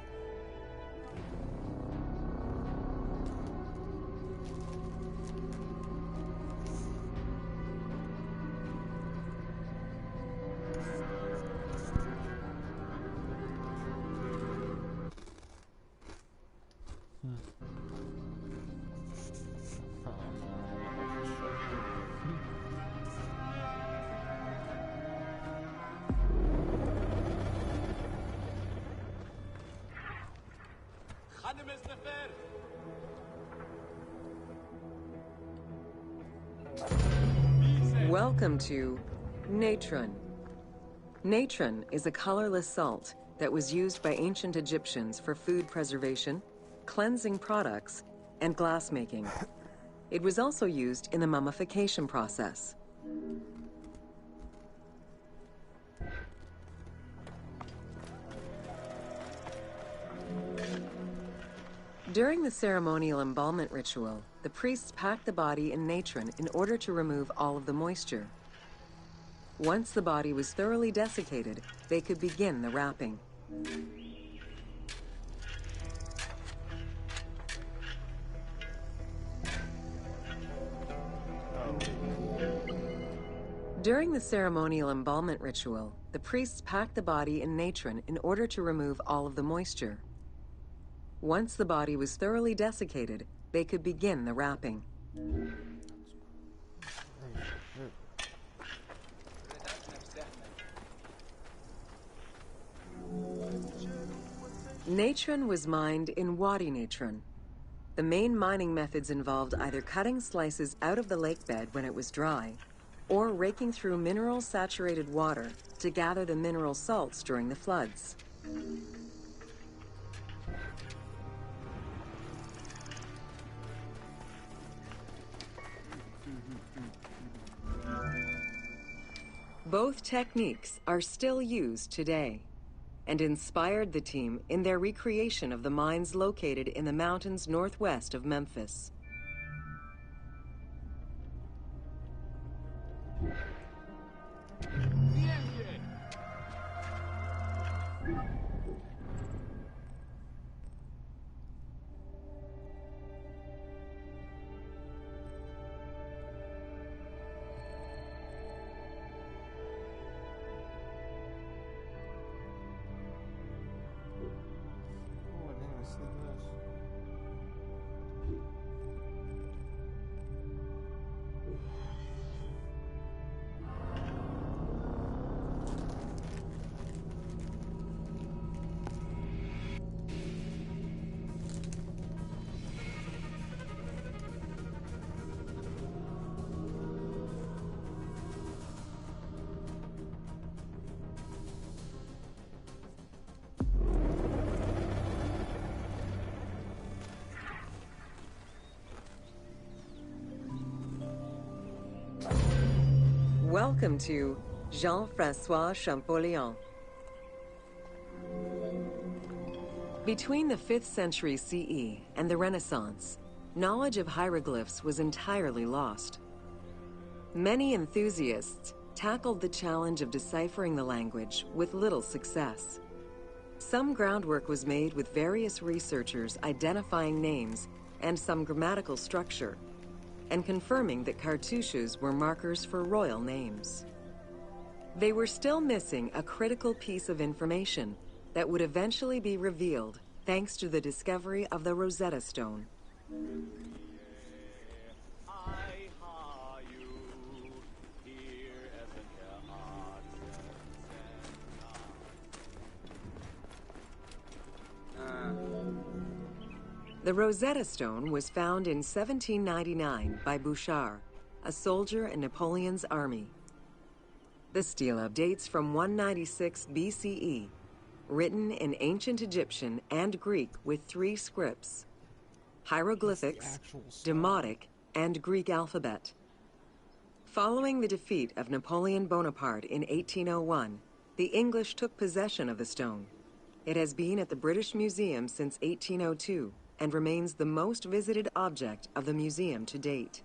Welcome to natron. Natron is a colorless salt that was used by ancient Egyptians for food preservation, cleansing products, and glass making. It was also used in the mummification process. During the ceremonial embalmment ritual, the priests packed the body in natron in order to remove all of the moisture. Once the body was thoroughly desiccated, they could begin the wrapping. During the ceremonial embalmment ritual, the priests packed the body in natron in order to remove all of the moisture. Once the body was thoroughly desiccated, they could begin the wrapping. Natron was mined in Wadi Natron. The main mining methods involved either cutting slices out of the lake bed when it was dry, or raking through mineral-saturated water to gather the mineral salts during the floods. Both techniques are still used today and inspired the team in their recreation of the mines located in the mountains northwest of Memphis. Welcome to Jean-Francois Champollion. Between the 5th century CE and the Renaissance, knowledge of hieroglyphs was entirely lost. Many enthusiasts tackled the challenge of deciphering the language with little success. Some groundwork was made with various researchers identifying names and some grammatical structure, and confirming that cartouches were markers for royal names. They were still missing a critical piece of information that would eventually be revealed thanks to the discovery of the Rosetta Stone. The Rosetta Stone was found in 1799 by Bouchard, a soldier in Napoleon's army. The stela dates from 196 BCE, written in ancient Egyptian and Greek with 3 scripts: hieroglyphics, Demotic, and Greek alphabet. Following the defeat of Napoleon Bonaparte in 1801, the English took possession of the stone. It has been at the British Museum since 1802 and remains the most visited object of the museum to date.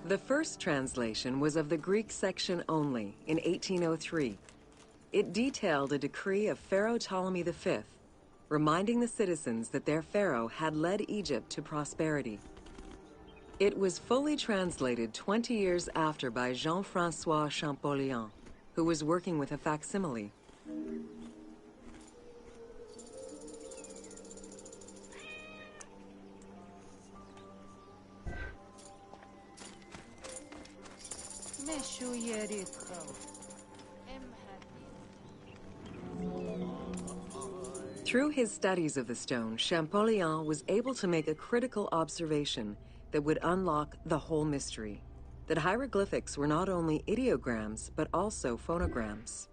The first translation was of the Greek section only in 1803. It detailed a decree of Pharaoh Ptolemy V, reminding the citizens that their pharaoh had led Egypt to prosperity. It was fully translated 20 years after by Jean-Francois Champollion, who was working with a facsimile. Through his studies of the stone, Champollion was able to make a critical observation that would unlock the whole mystery: that hieroglyphics were not only ideograms, but also phonograms.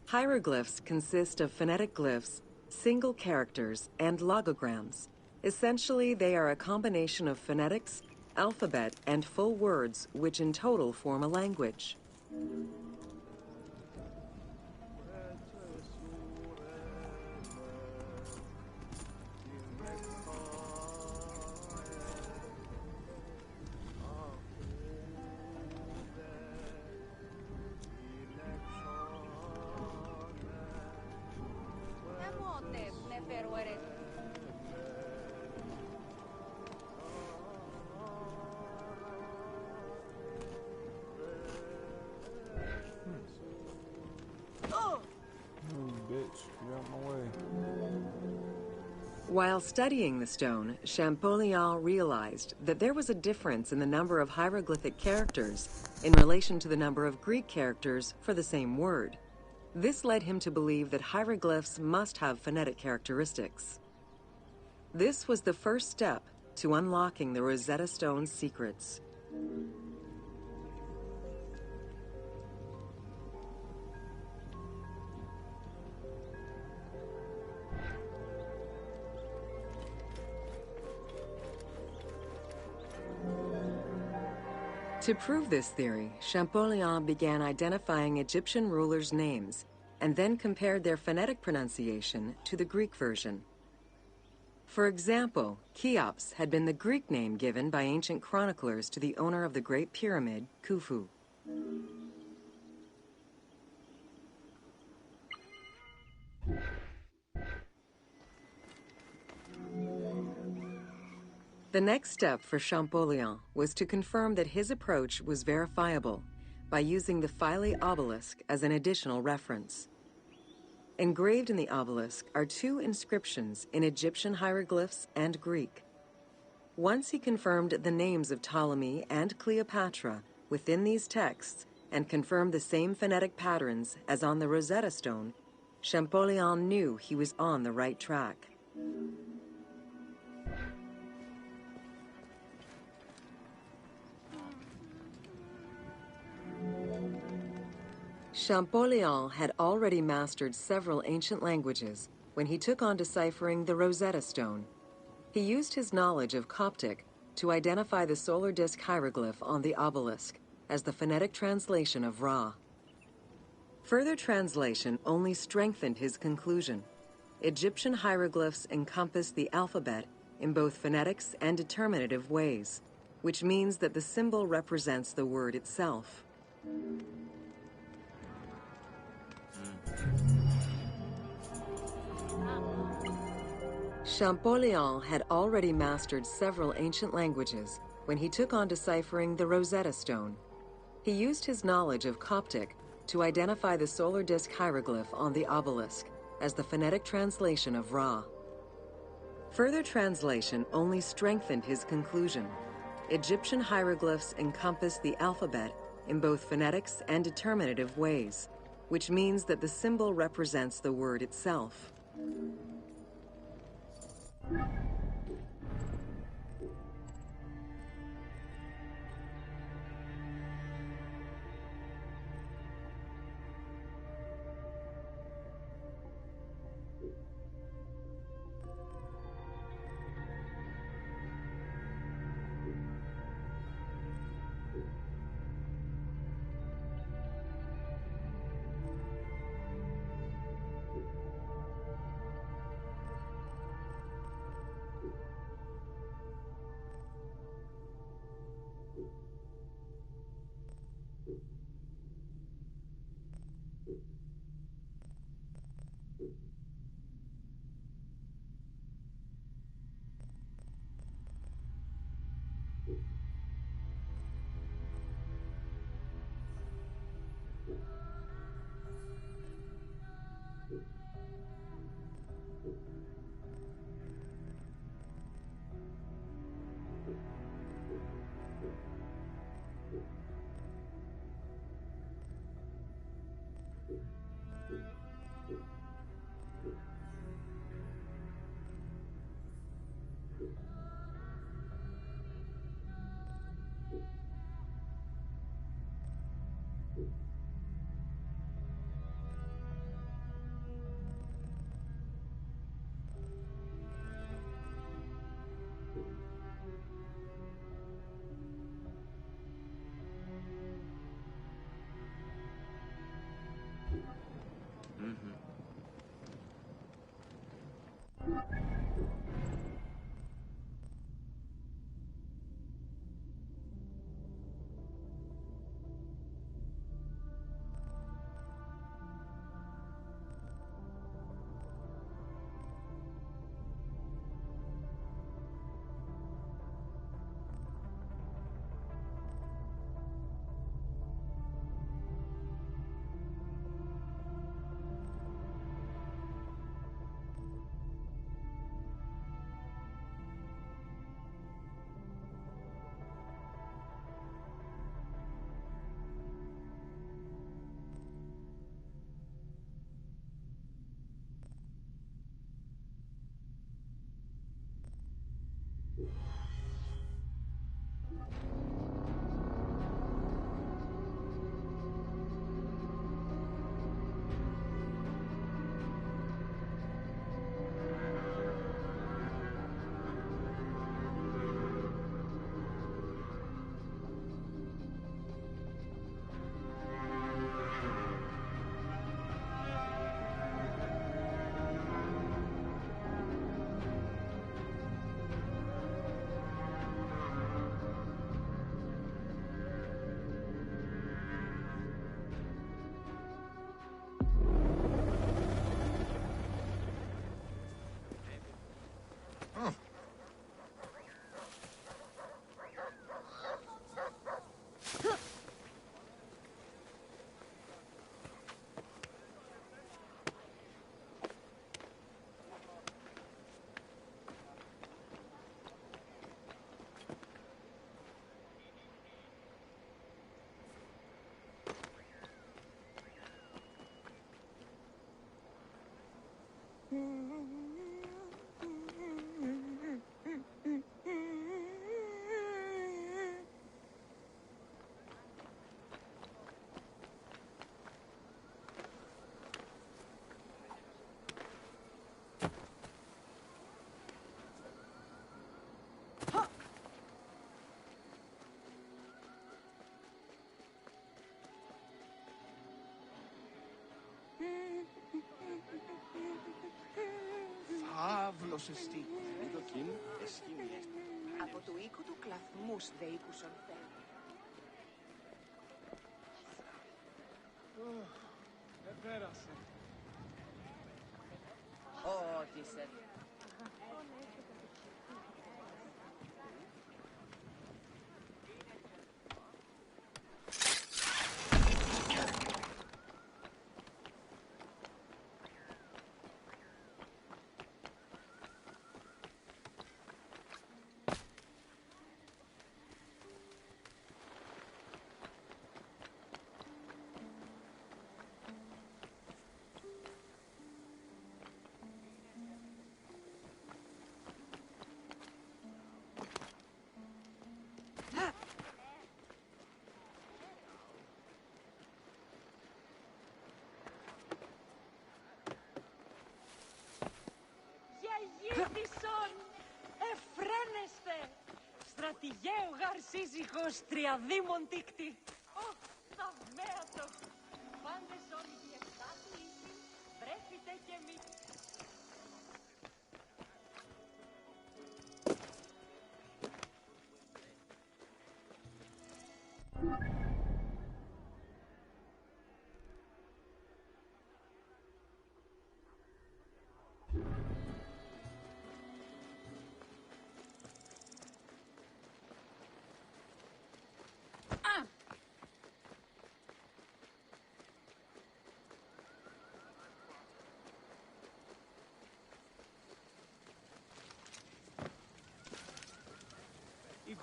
Hieroglyphs consist of phonetic glyphs, single characters, and logograms. Essentially, they are a combination of phonetics, alphabet, and full words, which in total form a language. While studying the stone, Champollion realized that there was a difference in the number of hieroglyphic characters in relation to the number of Greek characters for the same word. This led him to believe that hieroglyphs must have phonetic characteristics. This was the first step to unlocking the Rosetta Stone's secrets. To prove this theory, Champollion began identifying Egyptian rulers' names and then compared their phonetic pronunciation to the Greek version. For example, Cheops had been the Greek name given by ancient chroniclers to the owner of the Great Pyramid, Khufu. The next step for Champollion was to confirm that his approach was verifiable by using the Philae obelisk as an additional reference. Engraved in the obelisk are two inscriptions in Egyptian hieroglyphs and Greek. Once he confirmed the names of Ptolemy and Cleopatra within these texts and confirmed the same phonetic patterns as on the Rosetta Stone, Champollion knew he was on the right track. Champollion had already mastered several ancient languages when he took on deciphering the Rosetta Stone. He used his knowledge of Coptic to identify the solar disk hieroglyph on the obelisk as the phonetic translation of Ra. Further translation only strengthened his conclusion. Egyptian hieroglyphs encompass the alphabet in both phonetics and determinative ways, which means that the symbol represents the word itself. Champollion had already mastered several ancient languages when he took on deciphering the Rosetta Stone. He used his knowledge of Coptic to identify the solar disk hieroglyph on the obelisk as the phonetic translation of Ra. Further translation only strengthened his conclusion. Egyptian hieroglyphs encompass the alphabet in both phonetics and determinative ways, which means that the symbol represents the word itself. Φαύλος εστί. Εντοκίν εσκήνιες. Από του οίκου του κλαθμούς δε οίκουσον θέλει. Πέρασε. Ό,τι σε... Γεγίδισον, εφραίνεστε, στρατηγέου γαρσίζυχος τριαδήμων τίκτη. Ω, θαυμαίατος, πάντες όλοι διεφτάτου ήσυν, βρέφητε και μη.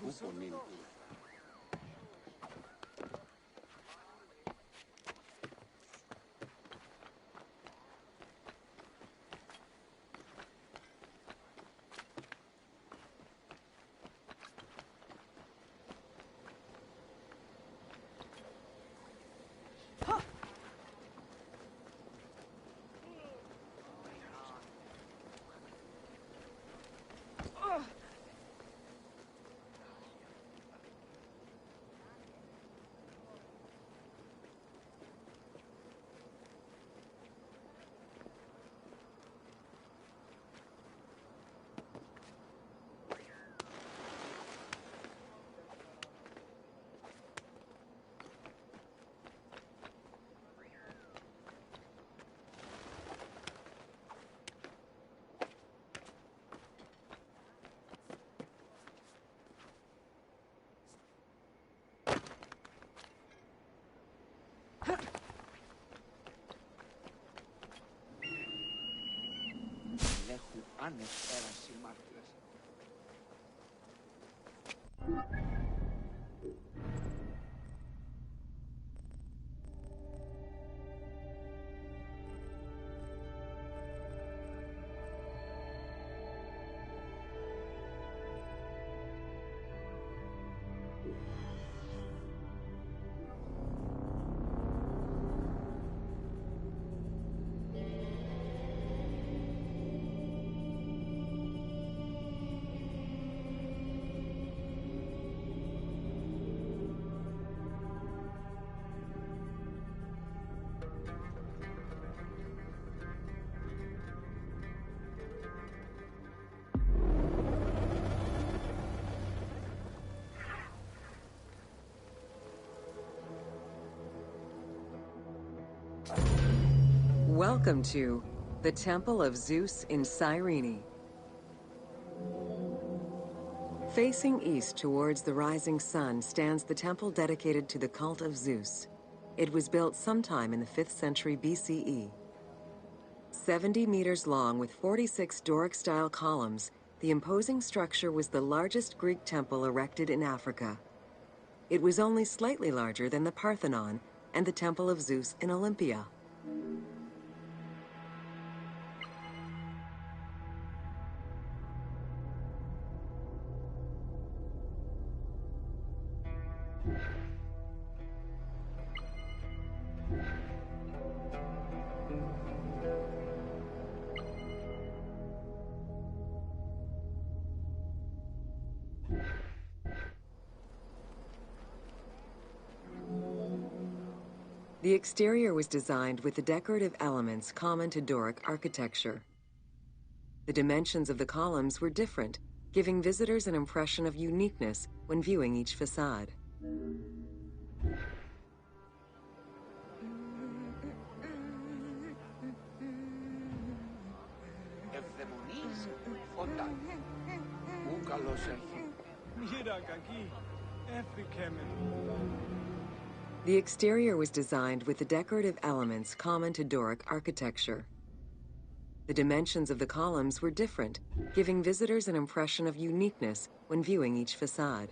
Κουπονίν. Έχουν άνευ πέραση μάρτυρες. Welcome to the Temple of Zeus in Cyrene. Facing east towards the rising sun stands the temple dedicated to the cult of Zeus. It was built sometime in the 5th century BCE. 70 meters long with 46 Doric-style columns, the imposing structure was the largest Greek temple erected in Africa. It was only slightly larger than the Parthenon and the Temple of Zeus in Olympia. The exterior was designed with the decorative elements common to Doric architecture. The dimensions of the columns were different, giving visitors an impression of uniqueness when viewing each facade. Ευδαιμονής, όταν. Ου καλώς έρθει. Μοίρα κακή, έφρικέμεν. The exterior was designed with the decorative elements common to Doric architecture. The dimensions of the columns were different, giving visitors an impression of uniqueness when viewing each facade.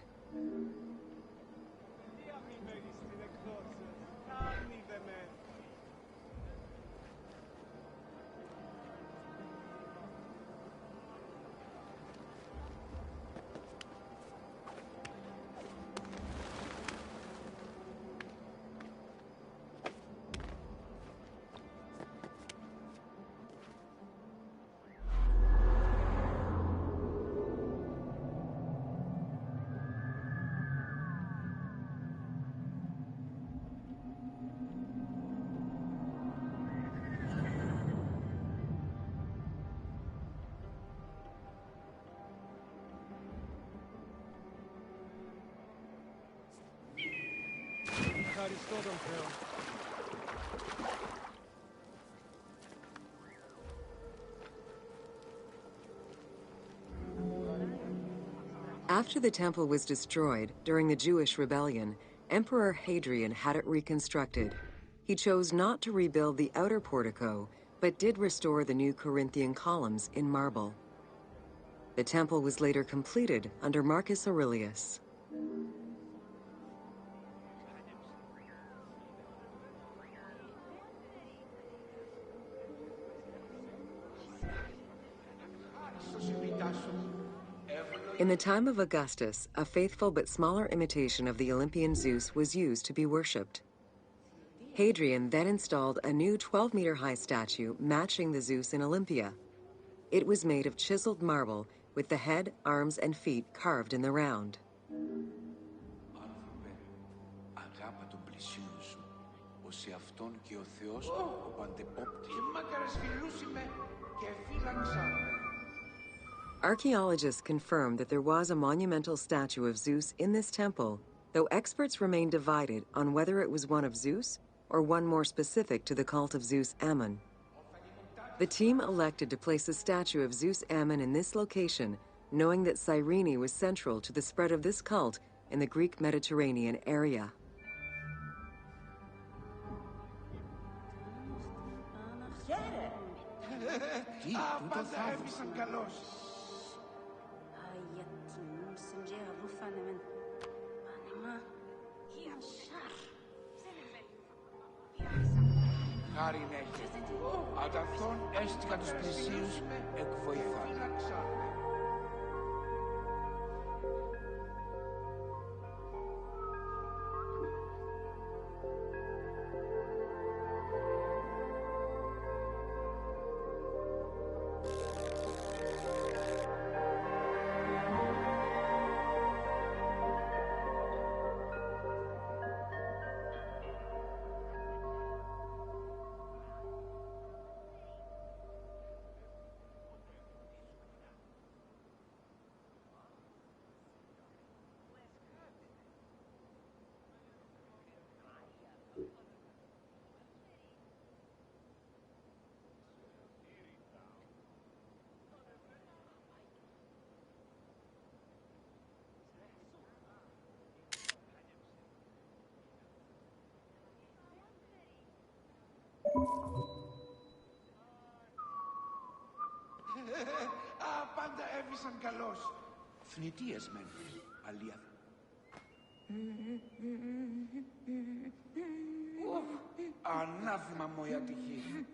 Ευχαριστώ τον Θεό. After the temple was destroyed during the Jewish rebellion, Emperor Hadrian had it reconstructed. He chose not to rebuild the outer portico, but did restore the new Corinthian columns in marble. The temple was later completed under Marcus Aurelius. In the time of Augustus, a faithful but smaller imitation of the Olympian Zeus was used to be worshipped. Hadrian then installed a new 12-meter-high statue matching the Zeus in Olympia. It was made of chiseled marble with the head, arms, and feet carved in the round. Άνθρωπε, αγάπα τον πλησίον σου, ως σε αυτόν και ο Θεός ο παντεπόπτης. Και μάκαρες φιλούς είμαι και φύλαξα. Archaeologists confirmed that there was a monumental statue of Zeus in this temple, though experts remain divided on whether it was one of Zeus or one more specific to the cult of Zeus Ammon. The team elected to place a statue of Zeus Ammon in this location, knowing that Cyrene was central to the spread of this cult in the Greek Mediterranean area. Τι, τούτο θαύμασαν καλώς. Χάριν έχει. Αγαθόν έστικα τους πλησίους εκβοηθά. Πάντα έβησαν καλώς. Θνητείες μεν, αλήθεια. Ανάθημα μου η ατυχή.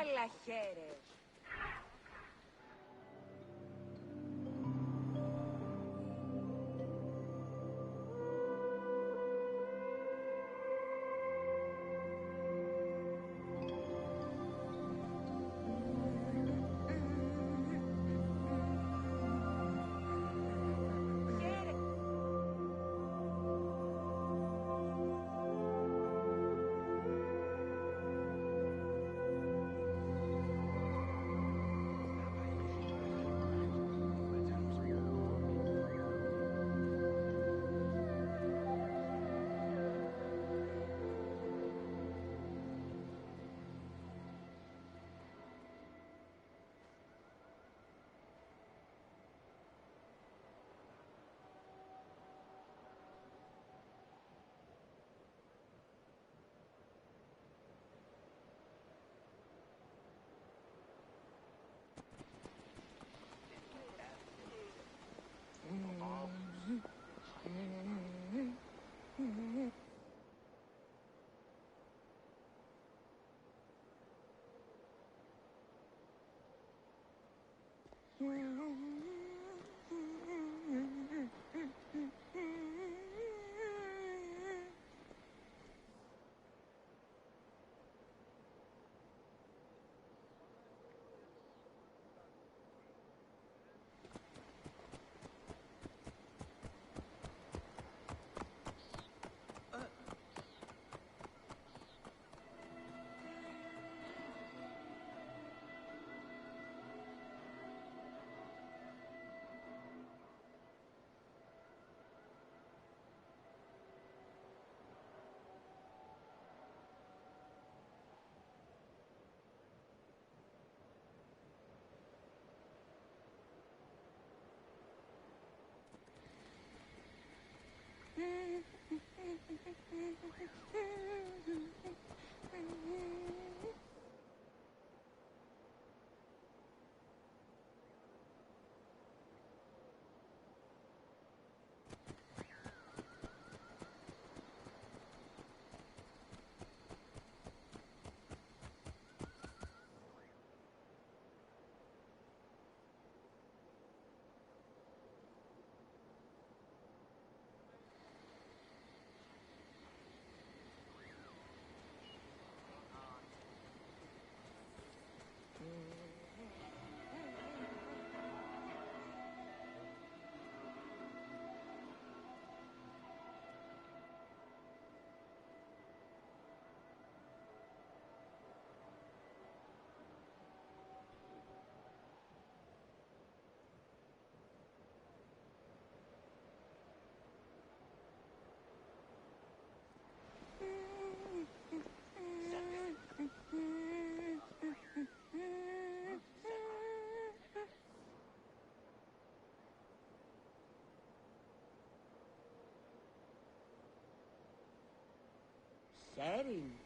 Άλλα χέρες. Sharing.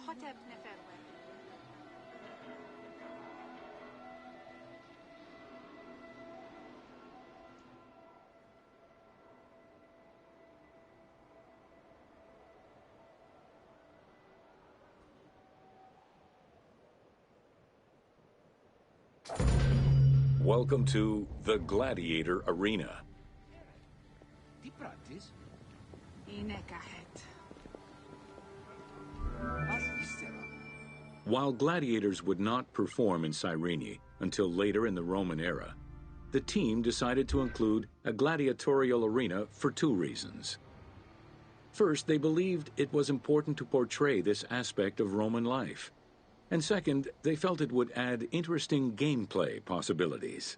Hotep Neferwe. Welcome to the Gladiator Arena. Τι πράττεις? Είναι καχέτ. Ας ύστερα. While gladiators would not perform in Cyrene until later in the Roman era, the team decided to include a gladiatorial arena for two reasons. First, they believed it was important to portray this aspect of Roman life. And second, they felt it would add interesting gameplay possibilities.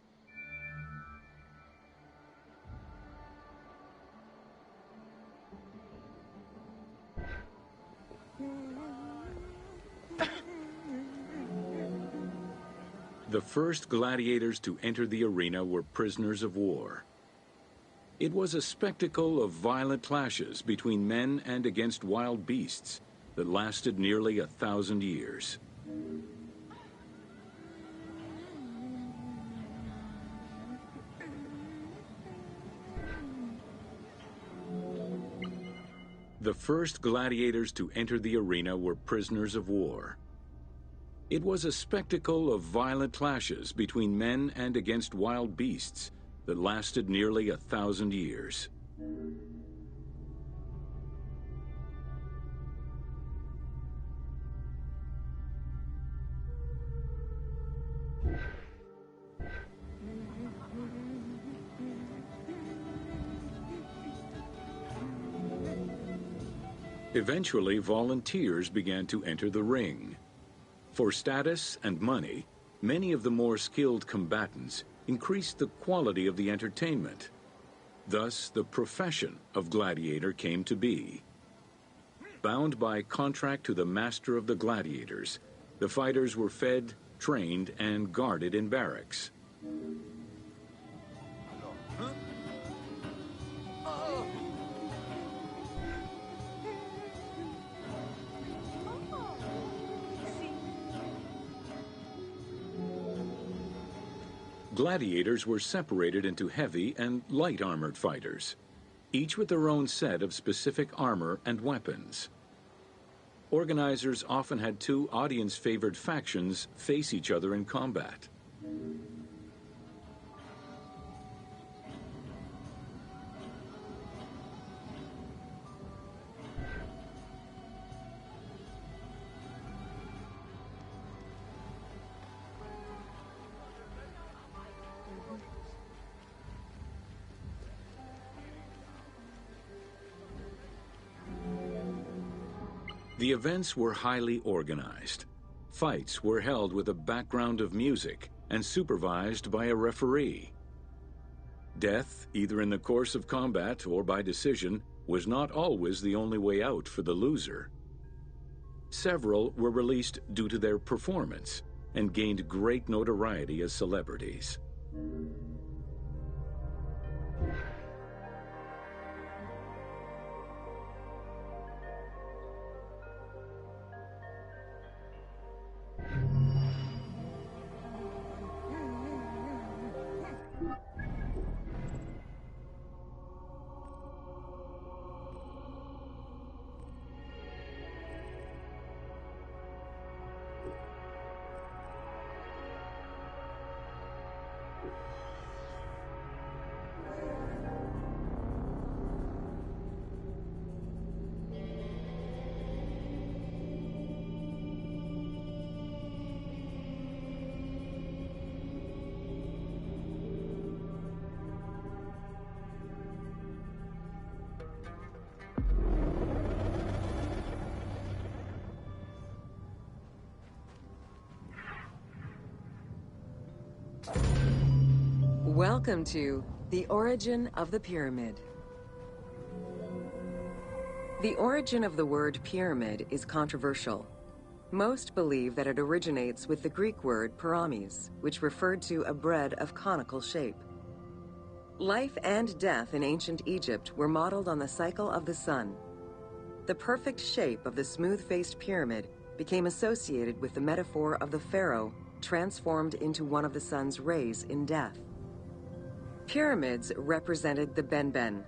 The first gladiators to enter the arena were prisoners of war. It was a spectacle of violent clashes between men and against wild beasts that lasted nearly 1,000 years. The first gladiators to enter the arena were prisoners of war. It was a spectacle of violent clashes between men and against wild beasts that lasted nearly 1,000 years. Eventually, volunteers began to enter the ring. For status and money, many of the more skilled combatants increased the quality of the entertainment. Thus, the profession of gladiator came to be. Bound by contract to the master of the gladiators, the fighters were fed, trained, and guarded in barracks. Gladiators were separated into heavy and light armored fighters, each with their own set of specific armor and weapons. Organizers often had two audience-favored factions face each other in combat. The events were highly organized. Fights were held with a background of music and supervised by a referee. Death, either in the course of combat or by decision, was not always the only way out for the loser. Several were released due to their performance and gained great notoriety as celebrities. Welcome to The Origin of the Pyramid. The origin of the word pyramid is controversial. Most believe that it originates with the Greek word pyramis, which referred to a bread of conical shape. Life and death in ancient Egypt were modeled on the cycle of the sun. The perfect shape of the smooth-faced pyramid became associated with the metaphor of the pharaoh transformed into one of the sun's rays in death. Pyramids represented the Benben,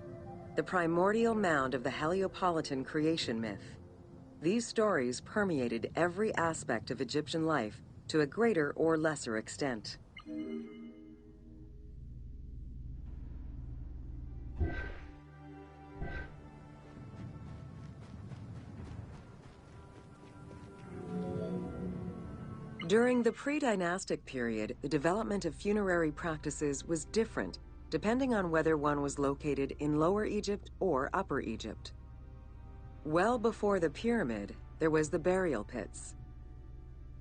the primordial mound of the Heliopolitan creation myth. These stories permeated every aspect of Egyptian life to a greater or lesser extent. During the pre-dynastic period, the development of funerary practices was different depending on whether one was located in Lower Egypt or Upper Egypt. Well before the pyramid, there was the burial pits.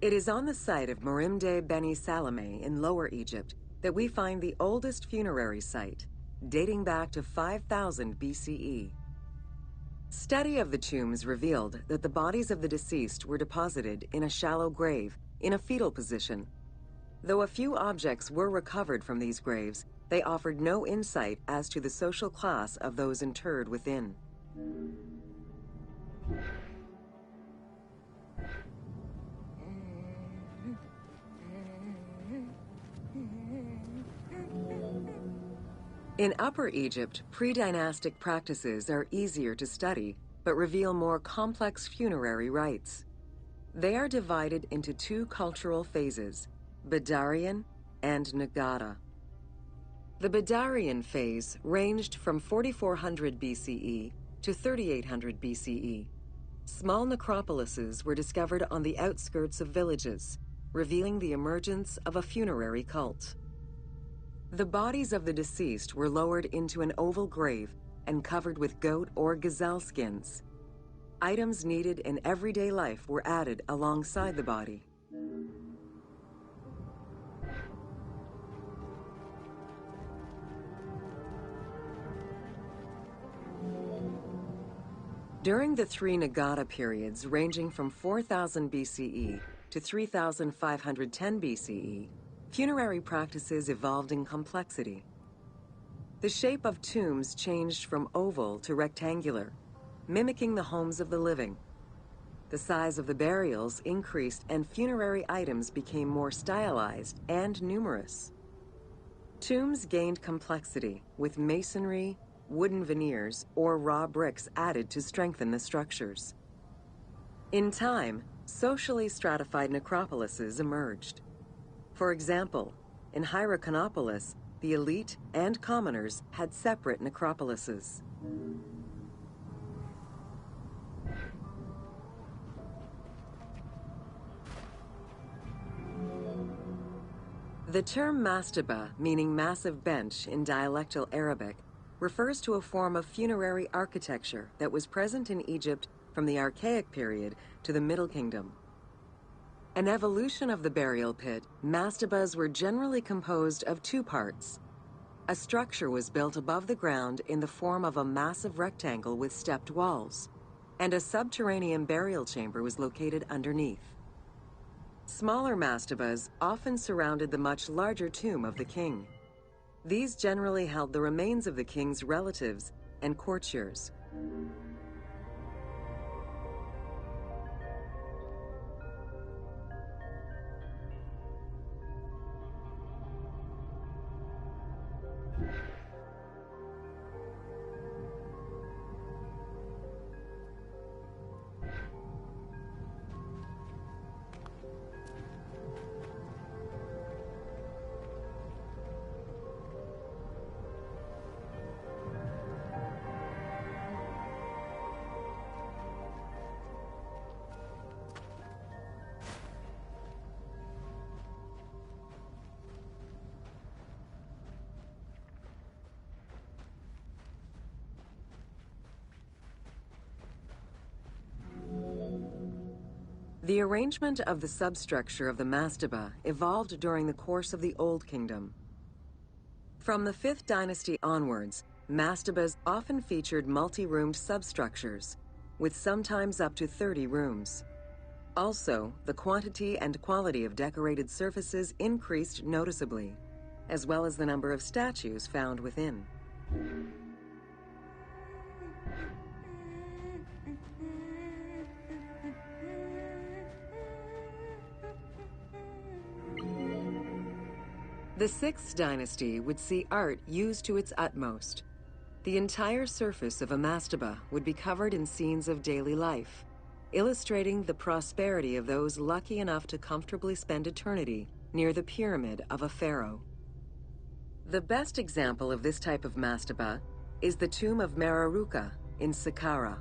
It is on the site of Merimde Beni Salameh in Lower Egypt that we find the oldest funerary site, dating back to 5000 BCE. Study of the tombs revealed that the bodies of the deceased were deposited in a shallow grave in a fetal position. Though a few objects were recovered from these graves, they offered no insight as to the social class of those interred within. In Upper Egypt, pre-dynastic practices are easier to study, but reveal more complex funerary rites. They are divided into two cultural phases, Badarian and Nagada. The Badarian phase ranged from 4400 BCE to 3800 BCE. Small necropolises were discovered on the outskirts of villages, revealing the emergence of a funerary cult. The bodies of the deceased were lowered into an oval grave and covered with goat or gazelle skins. Items needed in everyday life were added alongside the body. During the three Nagada periods ranging from 4000 BCE to 3510 BCE, funerary practices evolved in complexity. The shape of tombs changed from oval to rectangular, mimicking the homes of the living. The size of the burials increased and funerary items became more stylized and numerous. Tombs gained complexity with masonry, wooden veneers, or raw bricks added to strengthen the structures. In time, socially stratified necropolises emerged. For example, in Hierakonpolis, the elite and commoners had separate necropolises. The term mastaba, meaning massive bench in dialectal Arabic, refers to a form of funerary architecture that was present in Egypt from the Archaic period to the Middle Kingdom. An evolution of the burial pit, mastabas were generally composed of two parts. A structure was built above the ground in the form of a massive rectangle with stepped walls, and a subterranean burial chamber was located underneath. Smaller mastabas often surrounded the much larger tomb of the king. These generally held the remains of the king's relatives and courtiers. The arrangement of the substructure of the mastaba evolved during the course of the Old Kingdom. From the 5th dynasty onwards, mastabas often featured multi-roomed substructures, with sometimes up to 30 rooms. Also, the quantity and quality of decorated surfaces increased noticeably, as well as the number of statues found within. The 6th dynasty would see art used to its utmost. The entire surface of a mastaba would be covered in scenes of daily life, illustrating the prosperity of those lucky enough to comfortably spend eternity near the pyramid of a pharaoh. The best example of this type of mastaba is the tomb of Mereruka in Saqqara.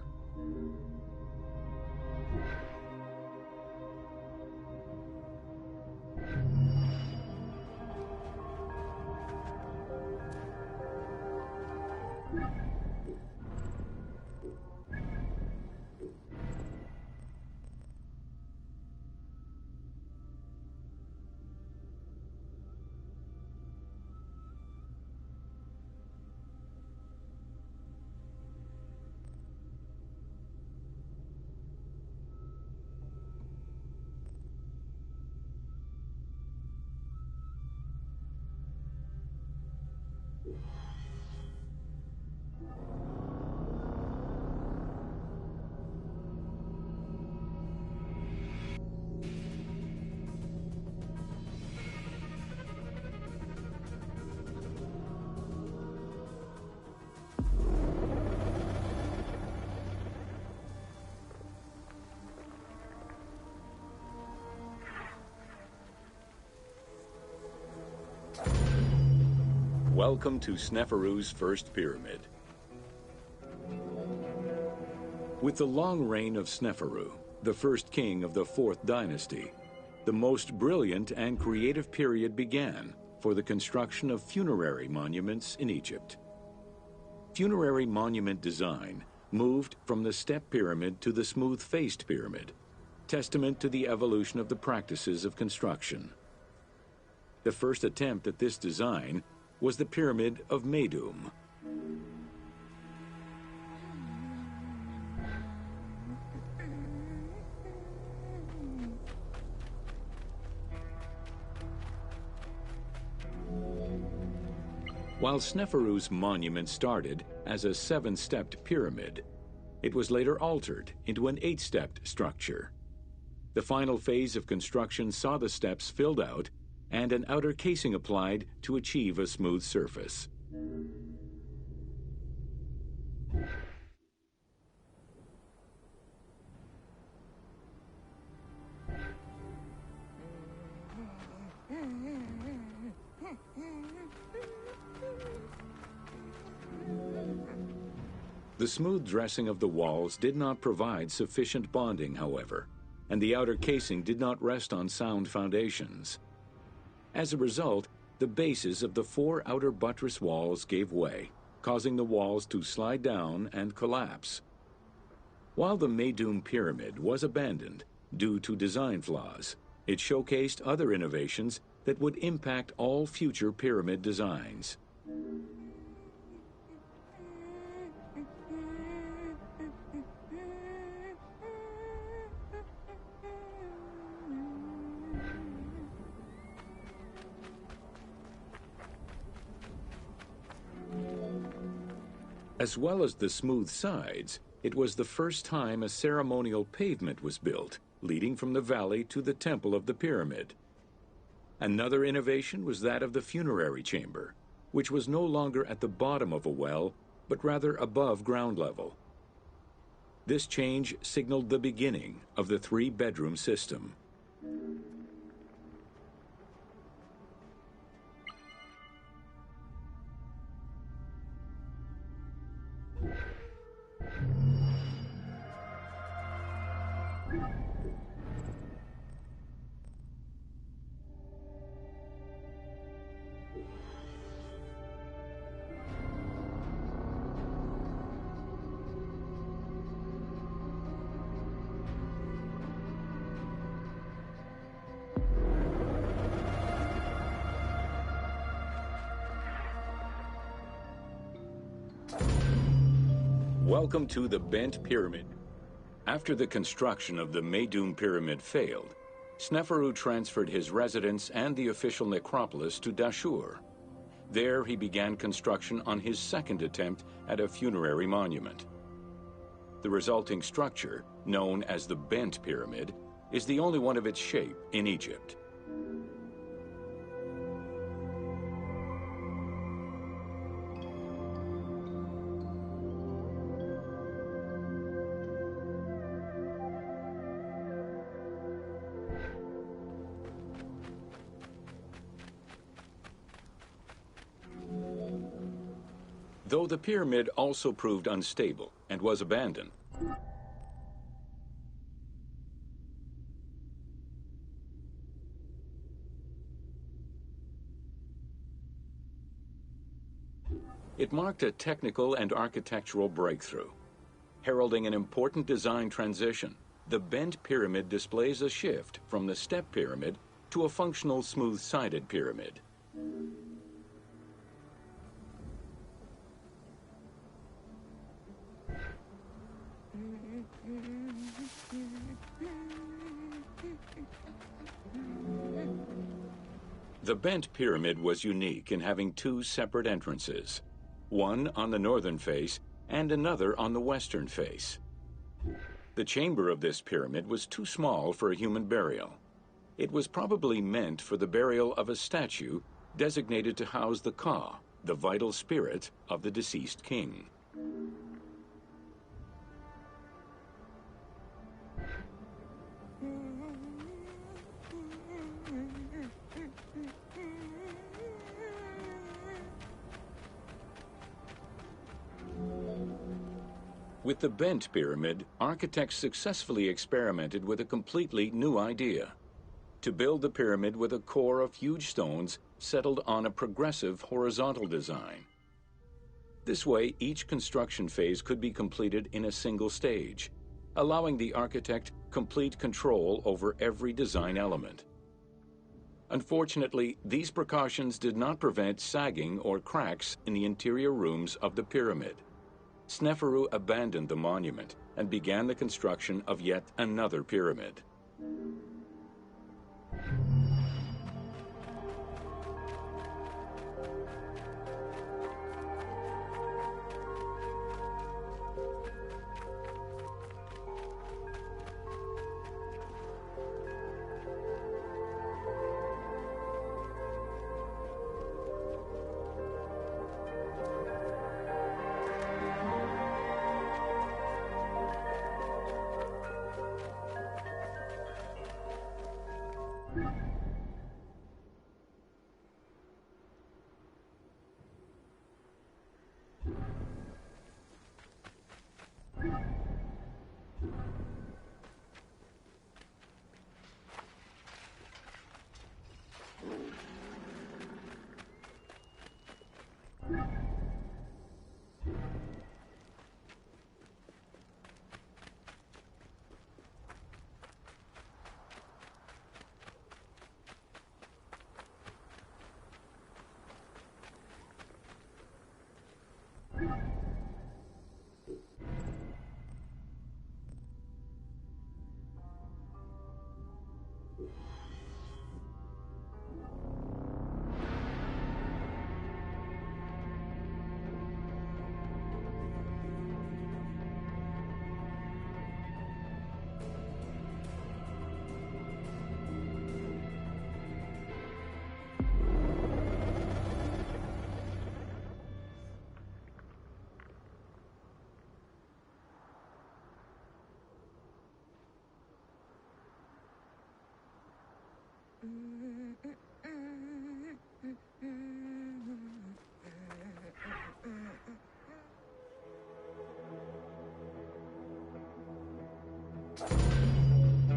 Welcome to Sneferu's first pyramid. With the long reign of Sneferu, the first king of the 4th dynasty, the most brilliant and creative period began for the construction of funerary monuments in Egypt. Funerary monument design moved from the step pyramid to the smooth-faced pyramid, testament to the evolution of the practices of construction. The first attempt at this design was the Pyramid of Meidum. While Sneferu's monument started as a 7-stepped pyramid, it was later altered into an 8-stepped structure. The final phase of construction saw the steps filled out and an outer casing applied to achieve a smooth surface. The smooth dressing of the walls did not provide sufficient bonding, however, and the outer casing did not rest on sound foundations. As a result, the bases of the 4 outer buttress walls gave way, causing the walls to slide down and collapse. While the Meidum Pyramid was abandoned due to design flaws, it showcased other innovations that would impact all future pyramid designs. As well as the smooth sides, it was the first time a ceremonial pavement was built, leading from the valley to the temple of the pyramid. Another innovation was that of the funerary chamber, which was no longer at the bottom of a well, but rather above ground level. This change signaled the beginning of the 3-bedroom system. Welcome to the Bent Pyramid. After the construction of the Meidum Pyramid failed, Sneferu transferred his residence and the official necropolis to Dashur. There he began construction on his second attempt at a funerary monument. The resulting structure, known as the Bent Pyramid, is the only one of its shape in Egypt. Though the pyramid also proved unstable and was abandoned, It marked a technical and architectural breakthrough. Heralding an important design transition, the bent pyramid displays a shift from the step pyramid to a functional smooth-sided pyramid. The bent pyramid was unique in having two separate entrances, one on the northern face and another on the western face. The chamber of this pyramid was too small for a human burial. It was probably meant for the burial of a statue designated to house the Ka, the vital spirit of the deceased king. With the bent pyramid, architects successfully experimented with a completely new idea: to build the pyramid with a core of huge stones settled on a progressive horizontal design. This way, each construction phase could be completed in a single stage, allowing the architect complete control over every design element. Unfortunately, these precautions did not prevent sagging or cracks in the interior rooms of the pyramid. Sneferu abandoned the monument and began the construction of yet another pyramid.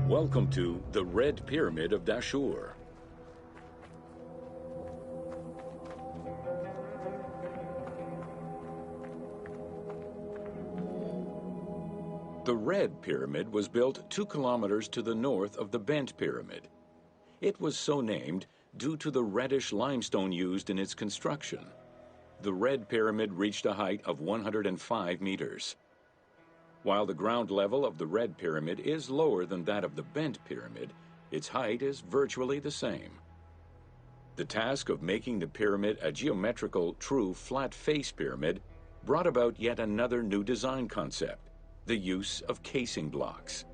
Welcome to the Red Pyramid of Dashur. The Red Pyramid was built 2 kilometers to the north of the Bent Pyramid. It was so named due to the reddish limestone used in its construction. The Red Pyramid reached a height of 105 meters. While the ground level of the Red Pyramid is lower than that of the Bent Pyramid, its height is virtually the same. The task of making the pyramid a geometrical, true flat-face pyramid brought about yet another new design concept: the use of casing blocks.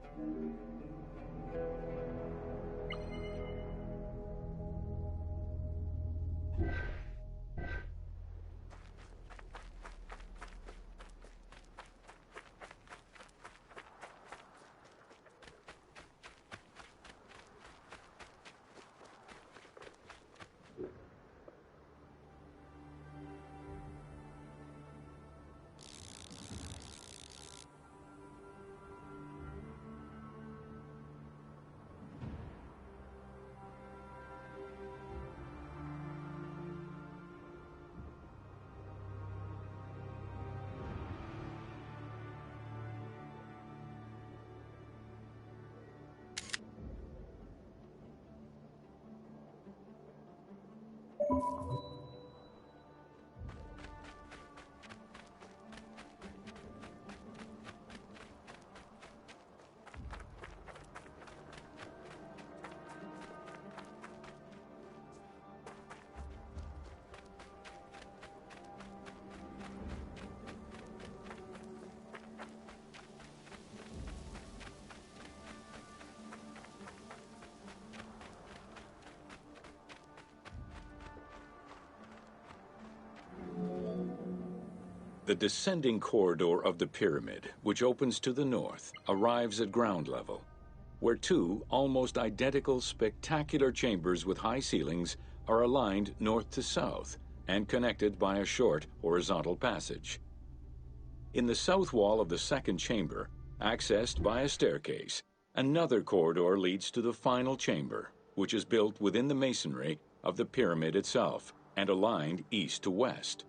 The descending corridor of the pyramid, which opens to the north, arrives at ground level, where two almost identical spectacular chambers with high ceilings are aligned north to south and connected by a short horizontal passage. In the south wall of the second chamber, accessed by a staircase, another corridor leads to the final chamber, which is built within the masonry of the pyramid itself and aligned east to west.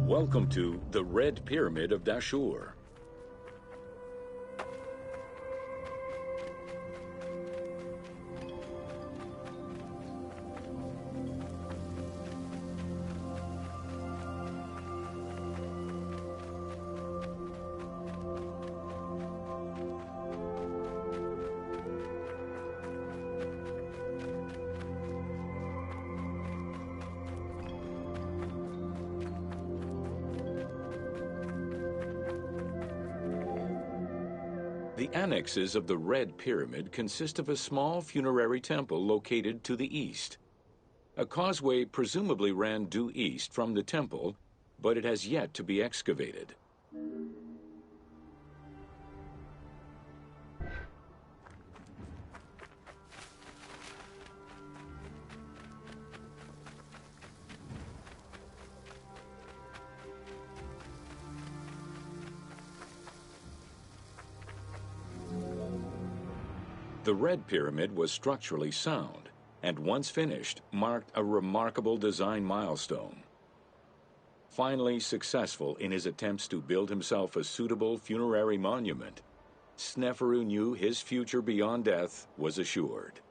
Welcome to the Red Pyramid of Dashur. The annexes of the Red Pyramid consist of a small funerary temple located to the east. A causeway presumably ran due east from the temple, but it has yet to be excavated. The Red Pyramid was structurally sound, and once finished, marked a remarkable design milestone. Finally successful in his attempts to build himself a suitable funerary monument, Sneferu knew his future beyond death was assured.